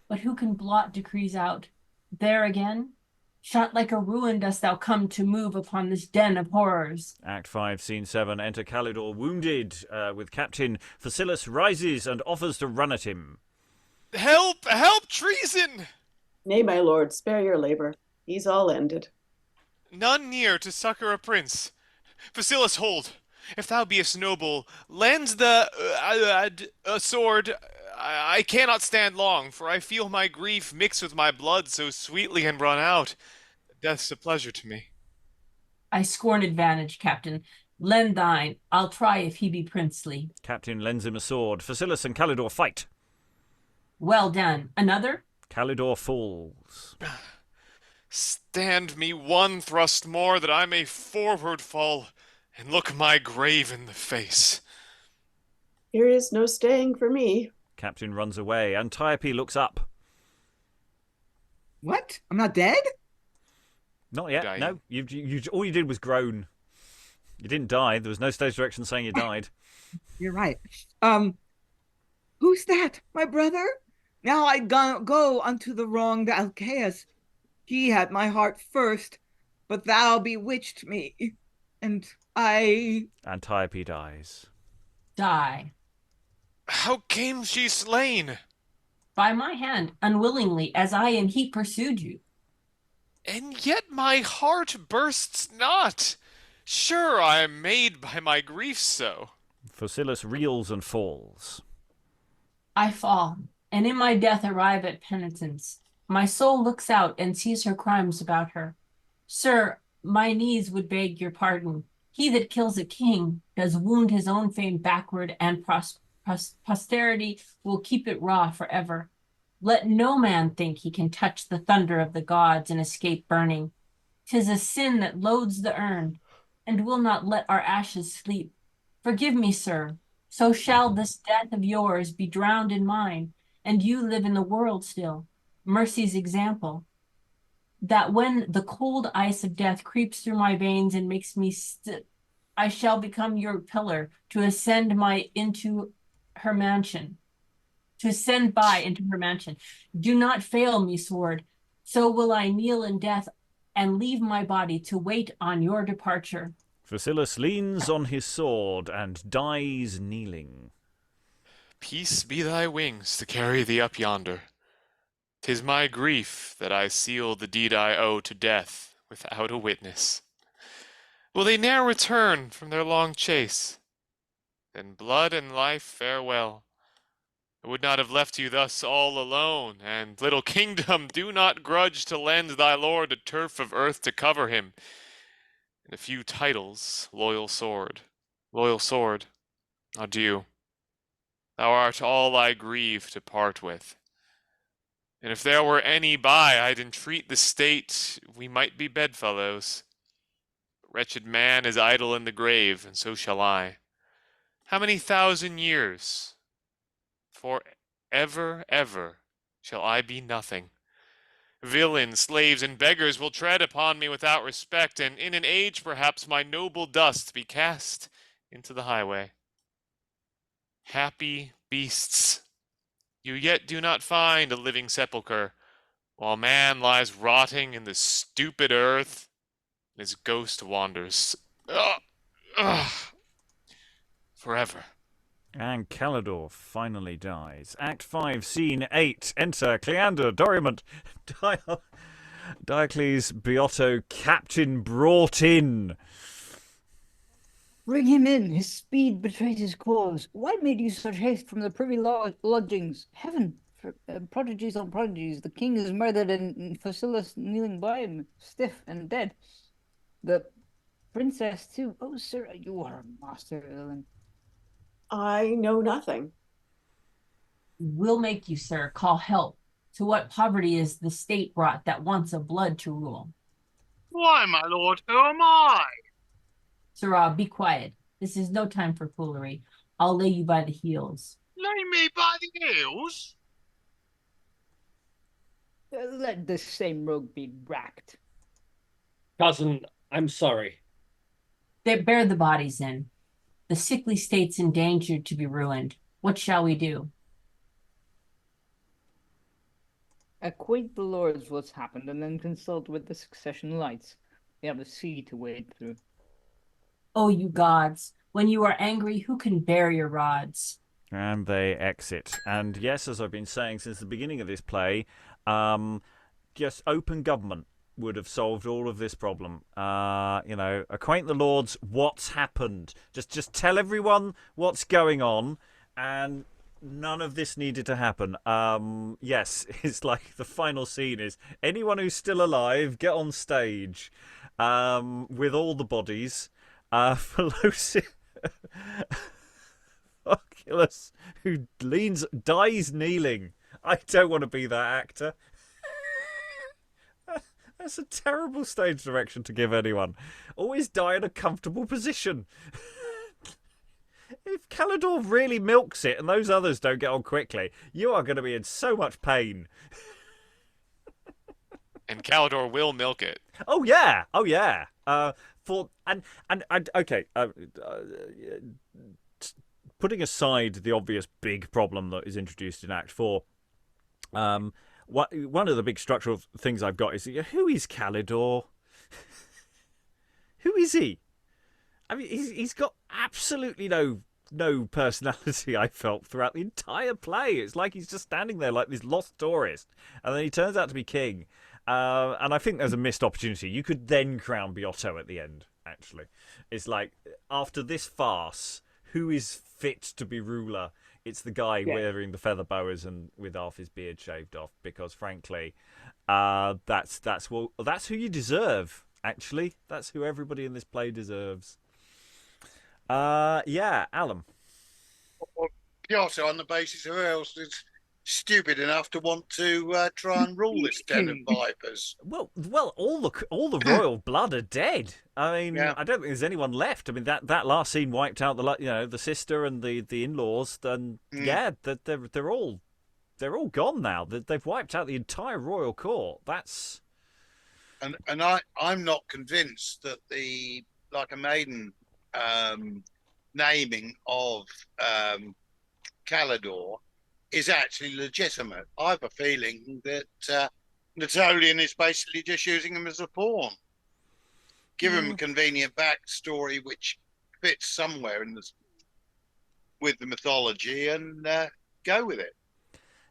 But who can blot decrees out? There again? Shot like a ruin dost thou come to move upon this den of horrors. Act 5, Scene 7. Enter Calidor wounded with Captain. Phocillus rises and offers to run at him. Help! Help! Treason! Nay, my lord, spare your labor. He's all ended. None near to succor a prince. Phocillus, hold. If thou beest noble, lend the sword. I cannot stand long, for I feel my grief mix with my blood so sweetly and run out. Death's a pleasure to me. I scorn advantage, Captain. Lend thine. I'll try if he be princely. Captain lends him a sword. Phocillus and Calidor fight. Well done. Another? Calidor falls. Stand me one thrust more, that I may forward fall, and look my grave in the face. Here is no staying for me. Captain runs away. Antiope looks up. What? I'm not dead? Not yet. Dying. No, you all you did was groan. You didn't die. There was no stage direction saying you died. You're right. Who's that? My brother? Now I go unto the wronged Alceus. He had my heart first, but thou bewitched me, and I... Antiope dies. Die. How came she slain? By my hand, unwillingly, as I and he pursued you. And yet my heart bursts not. Sure, I am made by my grief so. Phocillus reels and falls. I fall, and in my death arrive at penitence. My soul looks out and sees her crimes about her. Sir, my knees would beg your pardon. He that kills a king does wound his own fame backward, and posterity will keep it raw forever. Let no man think he can touch the thunder of the gods and escape burning. 'Tis a sin that loads the urn, and will not let our ashes sleep. Forgive me, sir, so shall this death of yours be drowned in mine, and you live in the world still. Mercy's example, that when the cold ice of death creeps through my veins and makes me I shall become your pillar to ascend into her mansion. To ascend by into her mansion. Do not fail me, sword. So will I kneel in death and leave my body to wait on your departure. Phocillus leans on his sword and dies kneeling. Peace be thy wings to carry thee up yonder. 'Tis my grief that I seal the deed I owe to death without a witness. Will they ne'er return from their long chase? Then blood and life farewell. I would not have left you thus all alone, and, little kingdom, do not grudge to lend thy lord a turf of earth to cover him, and a few titles, loyal sword. Loyal sword, adieu. Thou art all I grieve to part with. And if there were any by, I'd entreat the state we might be bedfellows. But wretched man is idle in the grave, and so shall I. How many thousand years? For ever shall I be nothing. Villains, slaves, and beggars will tread upon me without respect, and in an age perhaps my noble dust be cast into the highway. Happy beasts, you yet do not find a living sepulchre, while man lies rotting in the stupid earth, and his ghost wanders forever. And Calidor finally dies. Act 5, Scene 8. Enter Cleander, Dorimant, Diocles, Beotto, Captain brought in. Bring him in. His speed betrayed his cause. Why made you such haste from the privy lodgings? Heaven, for prodigies on prodigies. The king is murdered, and Phocillus kneeling by him, stiff and dead. The princess too. Oh, sir, you are a master, Lynn. I know nothing. Will make you, sir, call help. To what poverty is the state brought that wants a blood to rule? Why, my lord, who am I? Sirrah, be quiet. This is no time for foolery. I'll lay you by the heels. Lay me by the heels? Let this same rogue be racked. Cousin, I'm sorry. They bear the bodies in. The sickly state's endangered to be ruined. What shall we do? Acquaint the lords what's happened, and then consult with the succession lights. We have a sea to wade through. Oh, you gods, when you are angry, who can bear your rods? And they exit. And yes, as I've been saying since the beginning of this play, just open government would have solved all of this problem. Acquaint the lords what's happened. Just tell everyone what's going on, and none of this needed to happen. Yes, it's like the final scene is anyone who's still alive, get on stage with all the bodies. Phocillus, who dies kneeling. I don't want to be that actor. That's a terrible stage direction to give anyone. Always die in a comfortable position. If Calidor really milks it and those others don't get on quickly, you are going to be in so much pain. And Calidor will milk it. Oh yeah. Putting aside the obvious big problem that is introduced in Act 4, one of the big structural things I've got is, who is Calidor? Who is he? I mean, he's got absolutely no personality, I felt, throughout the entire play. It's like he's just standing there like this lost tourist, and then he turns out to be king. And I think there's a missed opportunity. You could then crown Beotto at the end, actually. It's like, after this farce, who is fit to be ruler It's the guy Yeah. wearing the feather boas and with half his beard shaved off, because frankly, that's who you deserve. Actually, that's who everybody in this play deserves. Yeah, Alan. Or Beotto, on the basis of who else is stupid enough to want to try and rule this den of vipers. Well, all the royal blood are dead. I mean, Yeah. I don't think there's anyone left. I mean, that last scene wiped out the sister and the in-laws. Then yeah, they're all gone now. They've wiped out the entire royal court. That's And I'm not convinced that the like a maiden naming of Calidor is actually legitimate. I have a feeling that Natolion is basically just using him as a pawn. Give him a convenient backstory which fits somewhere with the mythology, and go with it.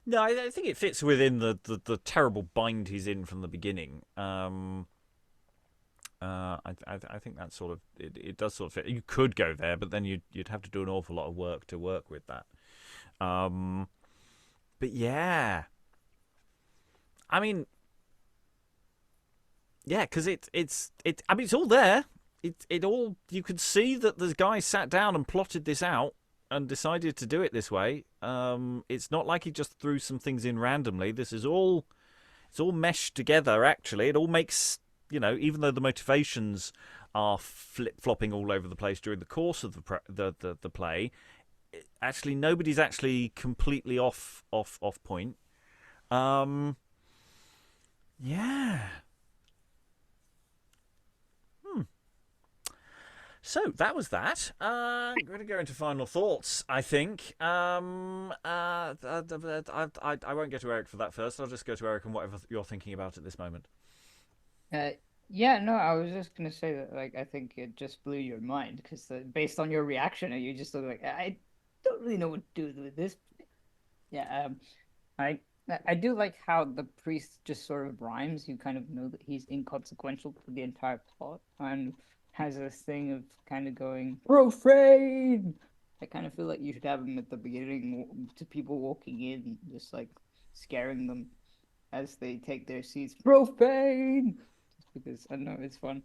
no. I think it fits within the terrible bind he's in from the beginning. I think that sort of it does sort of fit. You could go there, but then you'd have to do an awful lot of work to work with that. But yeah, I mean, yeah, because it's I mean, it's all there. It all, you could see that the guy sat down and plotted this out and decided to do it this way. It's not like he just threw some things in randomly. It's all meshed together. Actually, it all makes, even though the motivations are flip-flopping all over the place during the course of the play, actually nobody's actually completely off point. Yeah. So that was that. I'm going to go into final thoughts, I think. I won't go to Eric for that first. I'll just go to Eric and whatever you're thinking about at this moment. Yeah, no, I was just gonna say that, like, I think it just blew your mind because based on your reaction, you just look like, I don't really know what to do with this. Yeah, I do like how the priest just sort of rhymes. You kind of know that he's inconsequential to the entire plot and has this thing of kind of going profane. I kind of feel like you should have him at the beginning to people walking in, just like scaring them as they take their seats. Profane, just because I know it's fun.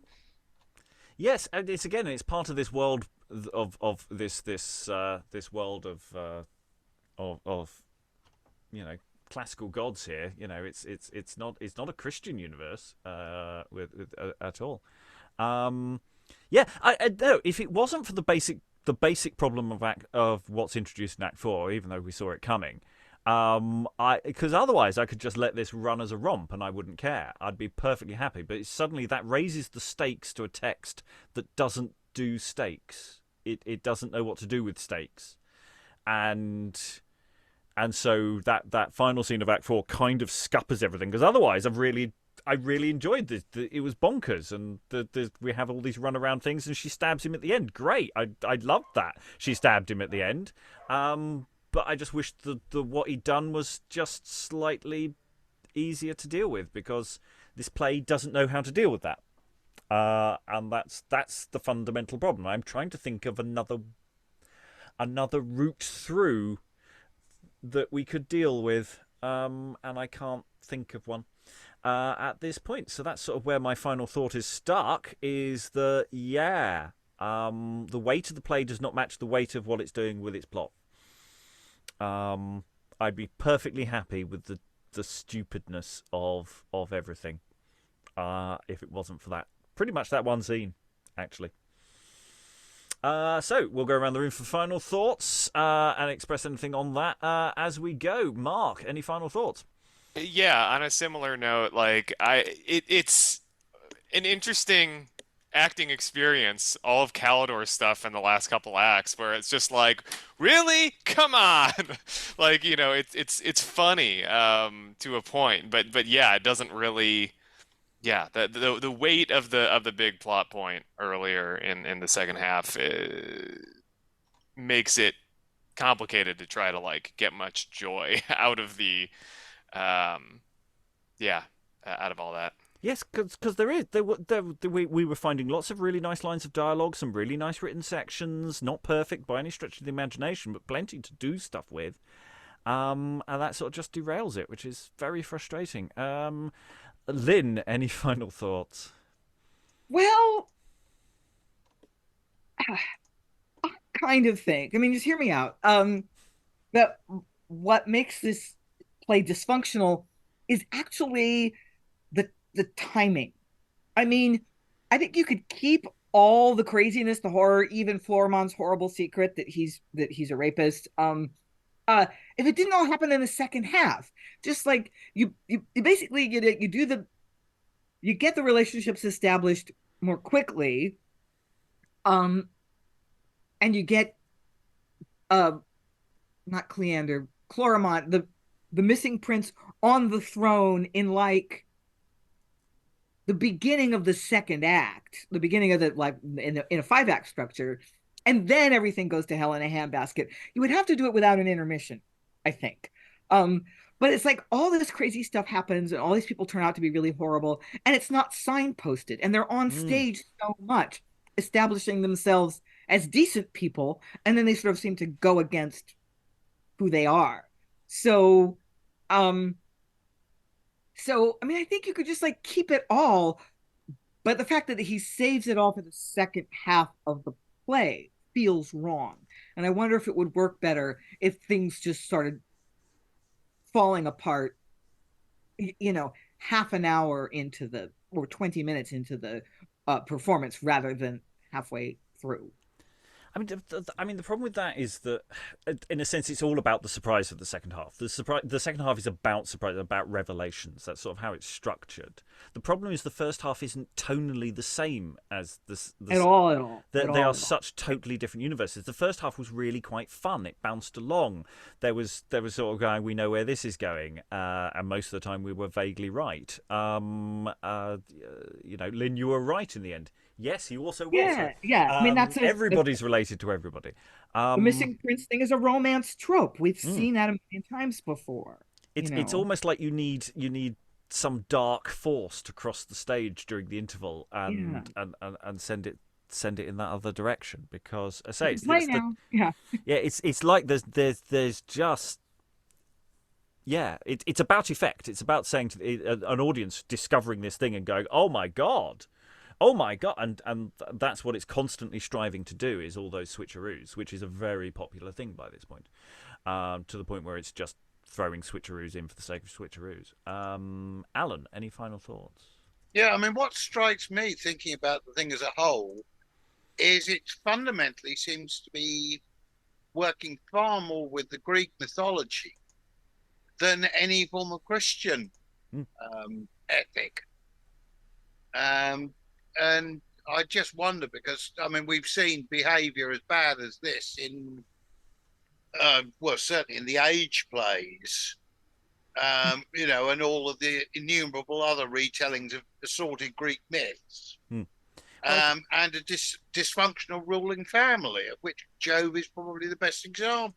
Yes, and it's part of this world of this world of classical gods here. It's not a Christian universe at all. Yeah, I no. If it wasn't for the basic problem of what's introduced in Act 4, even though we saw it coming, because otherwise I could just let this run as a romp and I wouldn't care. I'd be perfectly happy. But suddenly that raises the stakes to a text that doesn't do stakes. It doesn't know what to do with stakes, and so that final scene of Act 4 kind of scuppers everything. Because otherwise, I really enjoyed this. It was bonkers, and we have all these runaround things, and she stabs him at the end. Great, I loved that she stabbed him at the end. But I just wish the what he'd done was just slightly easier to deal with, because this play doesn't know how to deal with that, and that's the fundamental problem. I'm trying to think of another route through that we could deal with, and I can't think of one at this point. So that's sort of where my final thought is stuck, is that, the weight of the play does not match the weight of what it's doing with its plot. I'd be perfectly happy with the stupidness of everything if it wasn't for that. Pretty much that one scene, actually. So we'll go around the room for final thoughts and express anything on that as we go. Mark, any final thoughts? Yeah, on a similar note, like it's an interesting acting experience, all of Calidor's stuff in the last couple acts, where it's just like, really? Come on. Like, it's funny to a point, but yeah, it doesn't really, yeah, the weight of the big plot point earlier in the second half makes it complicated to try to like get much joy out of the out of all that. Yes, because we were finding lots of really nice lines of dialogue, some really nice written sections, not perfect by any stretch of the imagination, but plenty to do stuff with. And that sort of just derails it, which is very frustrating. Lynn, any final thoughts? Well, I kind of think. I mean, just hear me out. That what makes this play dysfunctional is actually the timing. I mean, I think you could keep all the craziness, the horror, even Florimond's horrible secret that he's a rapist. If it didn't all happen in the second half, just like you basically you get the relationships established more quickly, and you get not Cleander, Florimond, the missing prince on the throne in like the beginning of the second act, the beginning of the like in a 5-act structure, and then everything goes to hell in a handbasket. You would have to do it without an intermission, I think. But it's like all this crazy stuff happens, and all these people turn out to be really horrible, and it's not signposted, and they're on stage so much, establishing themselves as decent people, and then they sort of seem to go against who they are. So I mean, I think you could just like keep it all, but the fact that he saves it all for the second half of the play feels wrong. And I wonder if it would work better if things just started falling apart, half an hour into or 20 minutes into the performance rather than halfway through. I mean, the problem with that is that, in a sense, it's all about the surprise of the second half. The second half is about surprise, about revelations. That's sort of how it's structured. The problem is the first half isn't tonally the same as at all. They are such totally different universes. The first half was really quite fun. It bounced along. There was sort of going, we know where this is going, and most of the time we were vaguely right. Lynn, you were right in the end. Yes, he also was. Yeah. I mean, everybody's related to everybody. The missing prince thing is a romance trope. We've seen that a million times before. It's almost like you need some dark force to cross the stage during the interval and send it in that other direction, because I say it's like there's just it's about effect. It's about saying to an audience discovering this thing and going, oh my god, and that's what it's constantly striving to do, is all those switcheroos, which is a very popular thing by this point, to the point where it's just throwing switcheroos in for the sake of switcheroos. Alan, any final thoughts? Yeah, I mean, what strikes me thinking about the thing as a whole is it fundamentally seems to be working far more with the Greek mythology than any form of Christian ethic. And I just wonder, because, I mean, we've seen behaviour as bad as this in, certainly in the age plays, and all of the innumerable other retellings of assorted Greek myths, and a dysfunctional ruling family, of which Jove is probably the best example.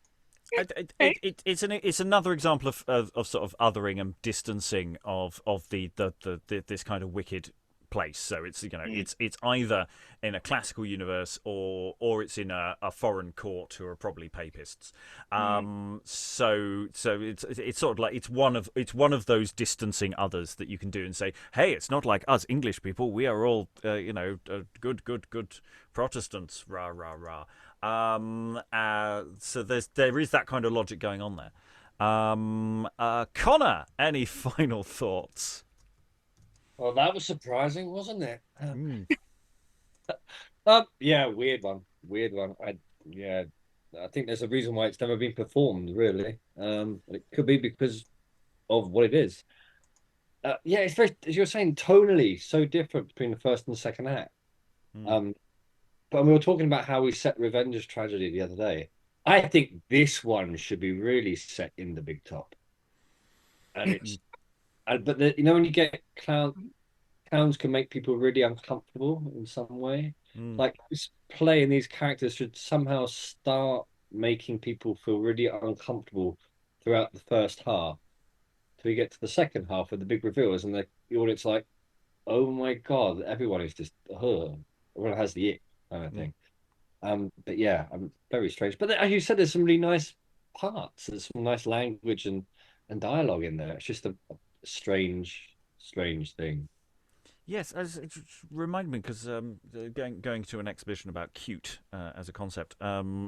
It's another example of sort of othering and distancing of this kind of wicked place. So it's it's either in a classical universe or it's in a foreign court who are probably papists. So it's sort of like it's one of those distancing others that you can do and say, hey, it's not like us English people. We are all good Protestants. Rah rah rah. So there is that kind of logic going on there. Connor, any final thoughts? Well, that was surprising, wasn't it? Yeah, weird one. I think there's a reason why it's never been performed, really. It could be because of what it is. It's very, as you're saying, tonally so different between the first and the second act. But we were talking about how we set Revenge's tragedy the other day. I think this one should be really set in the big top, and it's. But when you get clowns can make people really uncomfortable in some way. Like this play and these characters should somehow start making people feel really uncomfortable throughout the first half, till we get to the second half with the big reveals and the audience like, oh my God, everyone is just, everyone has the ick kind of thing. But yeah, very strange. But as you said, there's some really nice parts. There's some nice language and dialogue in there. It's just a strange thing. Yes, it reminded me because going to an exhibition about cute as a concept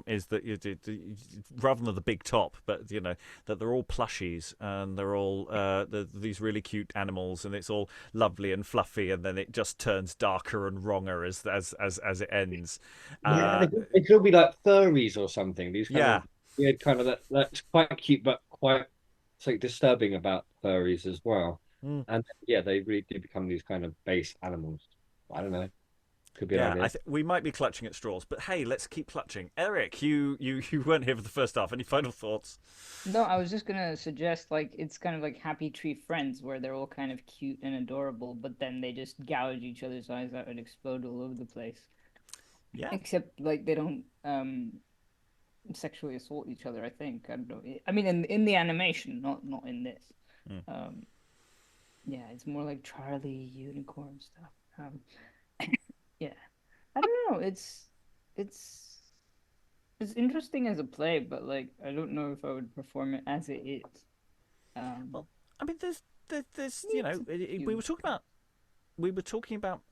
is that rather than the big top, but that they're all plushies and they're all these really cute animals, and it's all lovely and fluffy, and then it just turns darker and wronger as it ends. Yeah, they could all be like furries or something. These kind Yeah. of weird kind of that's quite cute, but quite like disturbing about furries as well. And yeah, they really do become these kind of base animals. I don't know. Could be an idea. We might be clutching at straws, but hey, let's keep clutching. Eric, you weren't here for the first half. Any final thoughts? No, I was just gonna suggest it's kind of like Happy Tree Friends, where they're all kind of cute and adorable, but then they just gouge each other's eyes out and explode all over the place. Yeah. Except they don't sexually assault each other. I think I don't know. I mean, in the animation, not in this. Yeah, it's more like Charlie Unicorn stuff. Yeah, I don't know. It's interesting as a play, but I don't know if I would perform it as it is. Well, I mean, there's we were talking about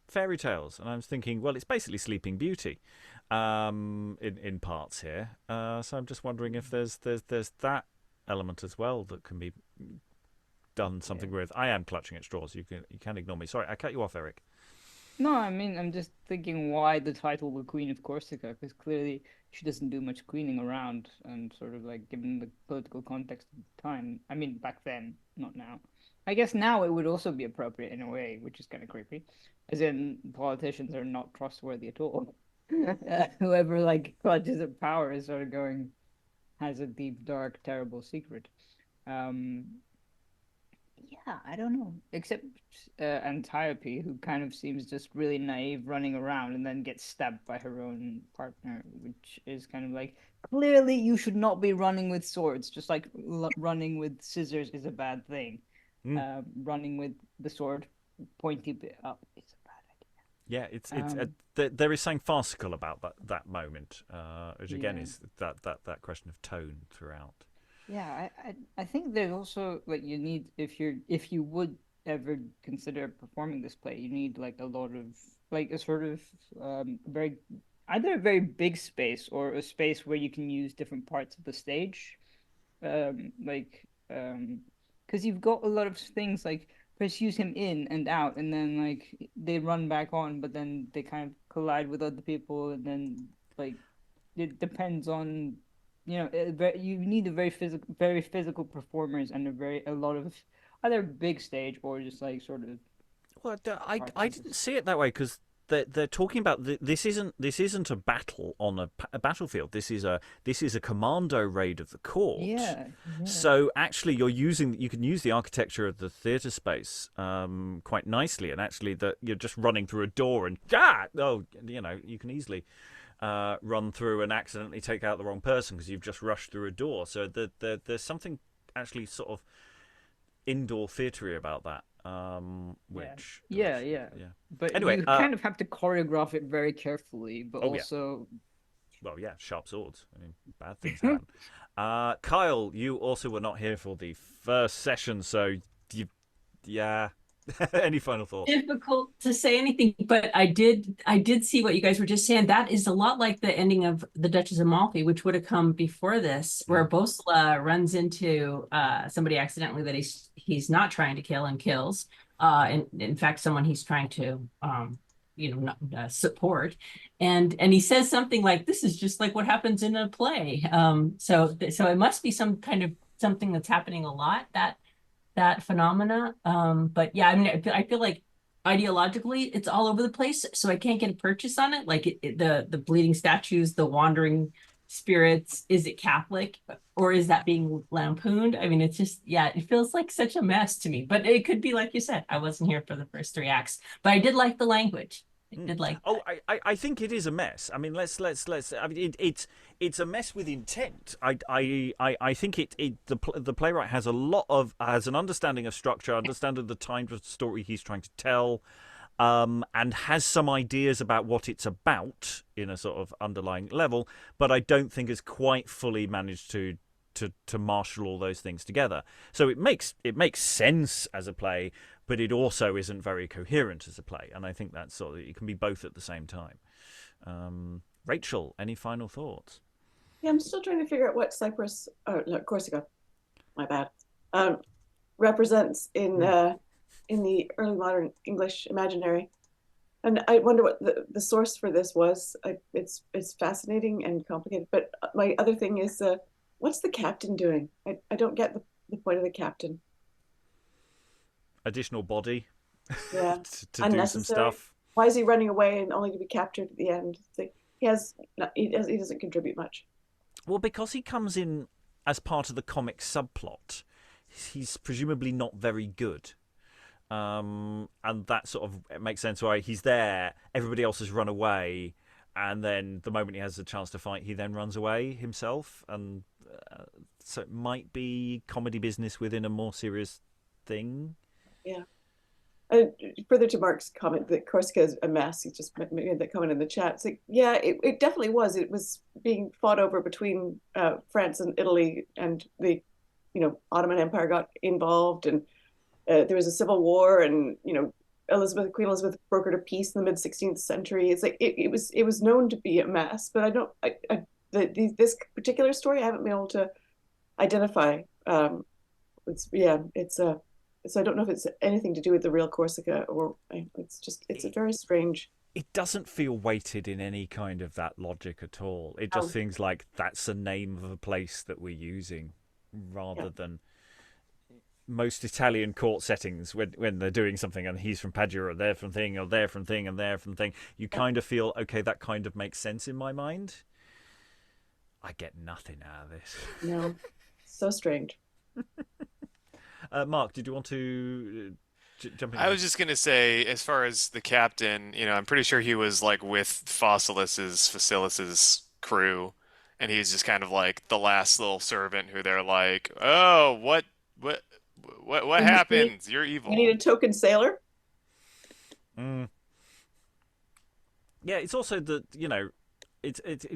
fairy tales, and I was thinking, well, it's basically Sleeping Beauty, in parts here. So I'm just wondering if there's that element as well that can be done something with. I am clutching at straws. You can ignore me. Sorry, I cut you off, Eric. No, I mean, I'm just thinking why the title The Queen of Corsica, because clearly she doesn't do much queening around, and sort of given the political context of the time. I mean, back then, not now. I guess now it would also be appropriate in a way, which is kind of creepy, as in politicians are not trustworthy at all. Whoever clutches at power is sort of has a deep, dark, terrible secret. Yeah, I don't know. Except Antiope, who kind of seems just really naive running around and then gets stabbed by her own partner, which is kind of clearly you should not be running with swords, just like running with scissors is a bad thing. Running with the sword pointy bit up is a bad idea. Yeah, there is something farcical about that moment, which again is that question of tone throughout. Yeah, I think there's also you need if you would ever consider performing this play, you need a lot of a sort of either a very big space or a space where you can use different parts of the stage, because you've got a lot of things pursues him in and out, and then they run back on, but then they kind of collide with other people, and then it depends on. You need a very physical performers and a lot of either big stage or just sort of. Well, I didn't see it that way because they're talking about this isn't a battle on a battlefield. This is a commando raid of the court. Yeah. So actually, you can use the architecture of the theatre space quite nicely, and actually that you're just running through a door and you can easily. Run through and accidentally take out the wrong person because you've just rushed through a door. So there's something actually sort of indoor theatre about that. Which yeah. But anyway, you kind of have to choreograph it very carefully, but also. Well, yeah, sharp swords. I mean, bad things happen. Kyle, you also were not here for the first session, so yeah. Any final thoughts? Difficult to say anything, but I did see what you guys were just saying. That is a lot like the ending of The Duchess of Malfi, which would have come before this, where Bosla runs into somebody accidentally that he's not trying to kill and kills. In fact, someone he's trying to support, and he says something like, "This is just like what happens in a play." So it must be some kind of something that's happening a lot, that phenomena. But yeah, I mean, I feel like ideologically it's all over the place, so I can't get a purchase on it. The bleeding statues, the wandering spirits, is it Catholic or is that being lampooned? I mean, it's just, it feels like such a mess to me, but it could be, like you said, I wasn't here for the first 3 acts, but I did like the language. I did like Oh, I think it is a mess. I mean, let's. I mean, it's a mess with intent. I think the playwright has an understanding of structure, understanding the kind of story he's trying to tell, and has some ideas about what it's about in a sort of underlying level. But I don't think has quite fully managed to marshal all those things together. So it makes sense as a play, but it also isn't very coherent as a play. And I think that's sort of, it can be both at the same time. Rachel, any final thoughts? Yeah, I'm still trying to figure out what Corsica, my bad, represents in the early modern English imaginary. And I wonder what the source for this was. It's fascinating and complicated. But my other thing is, what's the captain doing? I don't get the point of the captain. Additional body. Yeah. to do some stuff. Why is he running away and only to be captured at the end? He doesn't contribute much. Well, because he comes in as part of the comic subplot, he's presumably not very good. And that sort of makes sense why he's there. Everybody else has run away. And then the moment he has a chance to fight, he then runs away himself. And so it might be comedy business within a more serious thing. Yeah. Further to Mark's comment that Corsica is a mess, he just made that comment in the chat. It's like, yeah, it definitely was. It was being fought over between France and Italy, and the Ottoman Empire got involved, and there was a civil war, and Queen Elizabeth brokered a peace in the mid-16th century. It's like it was known to be a mess, but this particular story I haven't been able to identify. So I don't know if it's anything to do with the real Corsica, or it's a very strange. It doesn't feel weighted in any kind of that logic at all. It just seems like that's the name of a place that we're using, rather than most Italian court settings when they're doing something and he's from Pajor or they're from thing or they're from thing and they're from thing. You kind of feel, okay, that kind of makes sense in my mind. I get nothing out of this. No, so strange. Mark, did you want to jump in? I was just going to say, as far as the captain, I'm pretty sure he was like with Phocillus's crew, and he's just kind of like the last little servant who they're like, oh, what happens? You're evil. We need a token sailor. Yeah, it's also that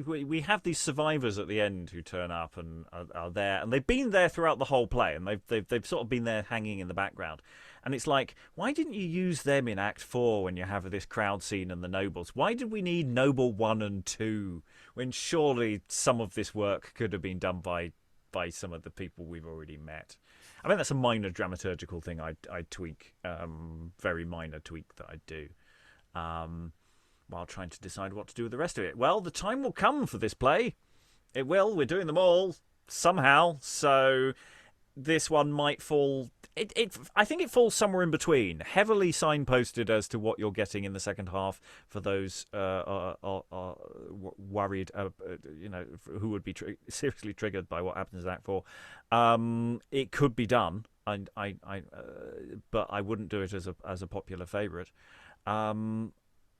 we have these survivors at the end who turn up and are there, and they've been there throughout the whole play, and they've sort of been there hanging in the background. And it's like, why didn't you use them in Act 4 when you have this crowd scene and the nobles? Why did we need Noble 1 and 2 when surely some of this work could have been done by some of the people we've already met? I mean, that's a minor dramaturgical thing I tweak, very minor tweak that I do. While trying to decide what to do with the rest of it. Well, the time will come for this play. It will. We're doing them all somehow. So this one might fall. I think it falls somewhere in between. Heavily signposted as to what you're getting in the second half for those worried, who would be seriously triggered by what happens in Act 4. It could be done, but I wouldn't do it as a popular favourite.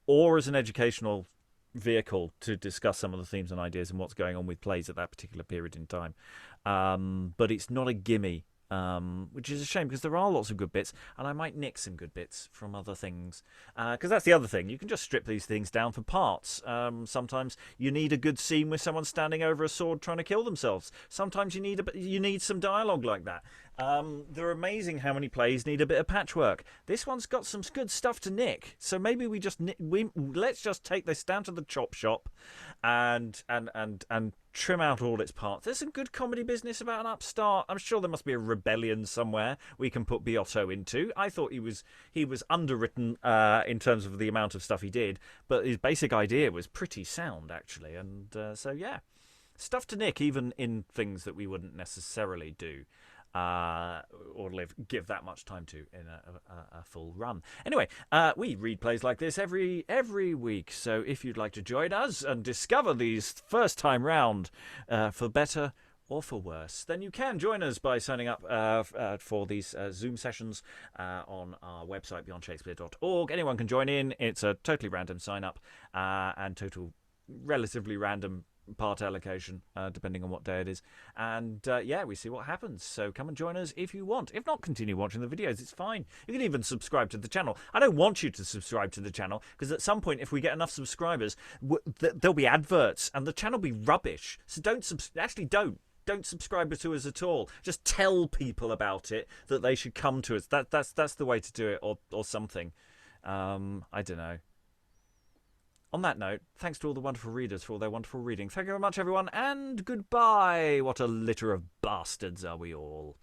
Or as an educational vehicle to discuss some of the themes and ideas and what's going on with plays at that particular period in time. But it's not a gimme, which is a shame because there are lots of good bits, and I might nick some good bits from other things. Because that's the other thing. You can just strip these things down for parts. Sometimes you need a good scene with someone standing over a sword trying to kill themselves. Sometimes you need some dialogue like that. They're amazing how many plays need a bit of patchwork. This one's got some good stuff to nick, so maybe let's just take this down to the chop shop and trim out all its parts. There's some good comedy business about an upstart. I'm sure there must be a rebellion somewhere we can put Beotto into. I thought he was underwritten in terms of the amount of stuff he did, but his basic idea was pretty sound actually, and so yeah, stuff to nick even in things that we wouldn't necessarily do. Or give that much time to in a full run. Anyway, we read plays like this every week, so if you'd like to join us and discover these first time round, for better or for worse, then you can join us by signing up for these Zoom sessions on our website, beyondshakespeare.org. Anyone can join in. It's a totally random sign-up and relatively random part allocation, depending on what day it is. And we see what happens. So come and join us if you want. If not, continue watching the videos. It's fine. You can even subscribe to the channel. I don't want you to subscribe to the channel because at some point, if we get enough subscribers, there'll be adverts and the channel will be rubbish. So don't subscribe to us at all. Just tell people about it, that they should come to us. That's the way to do it, or something. I don't know. On that note, thanks to all the wonderful readers for all their wonderful reading. Thank you very much, everyone, and goodbye. What a litter of bastards are we all.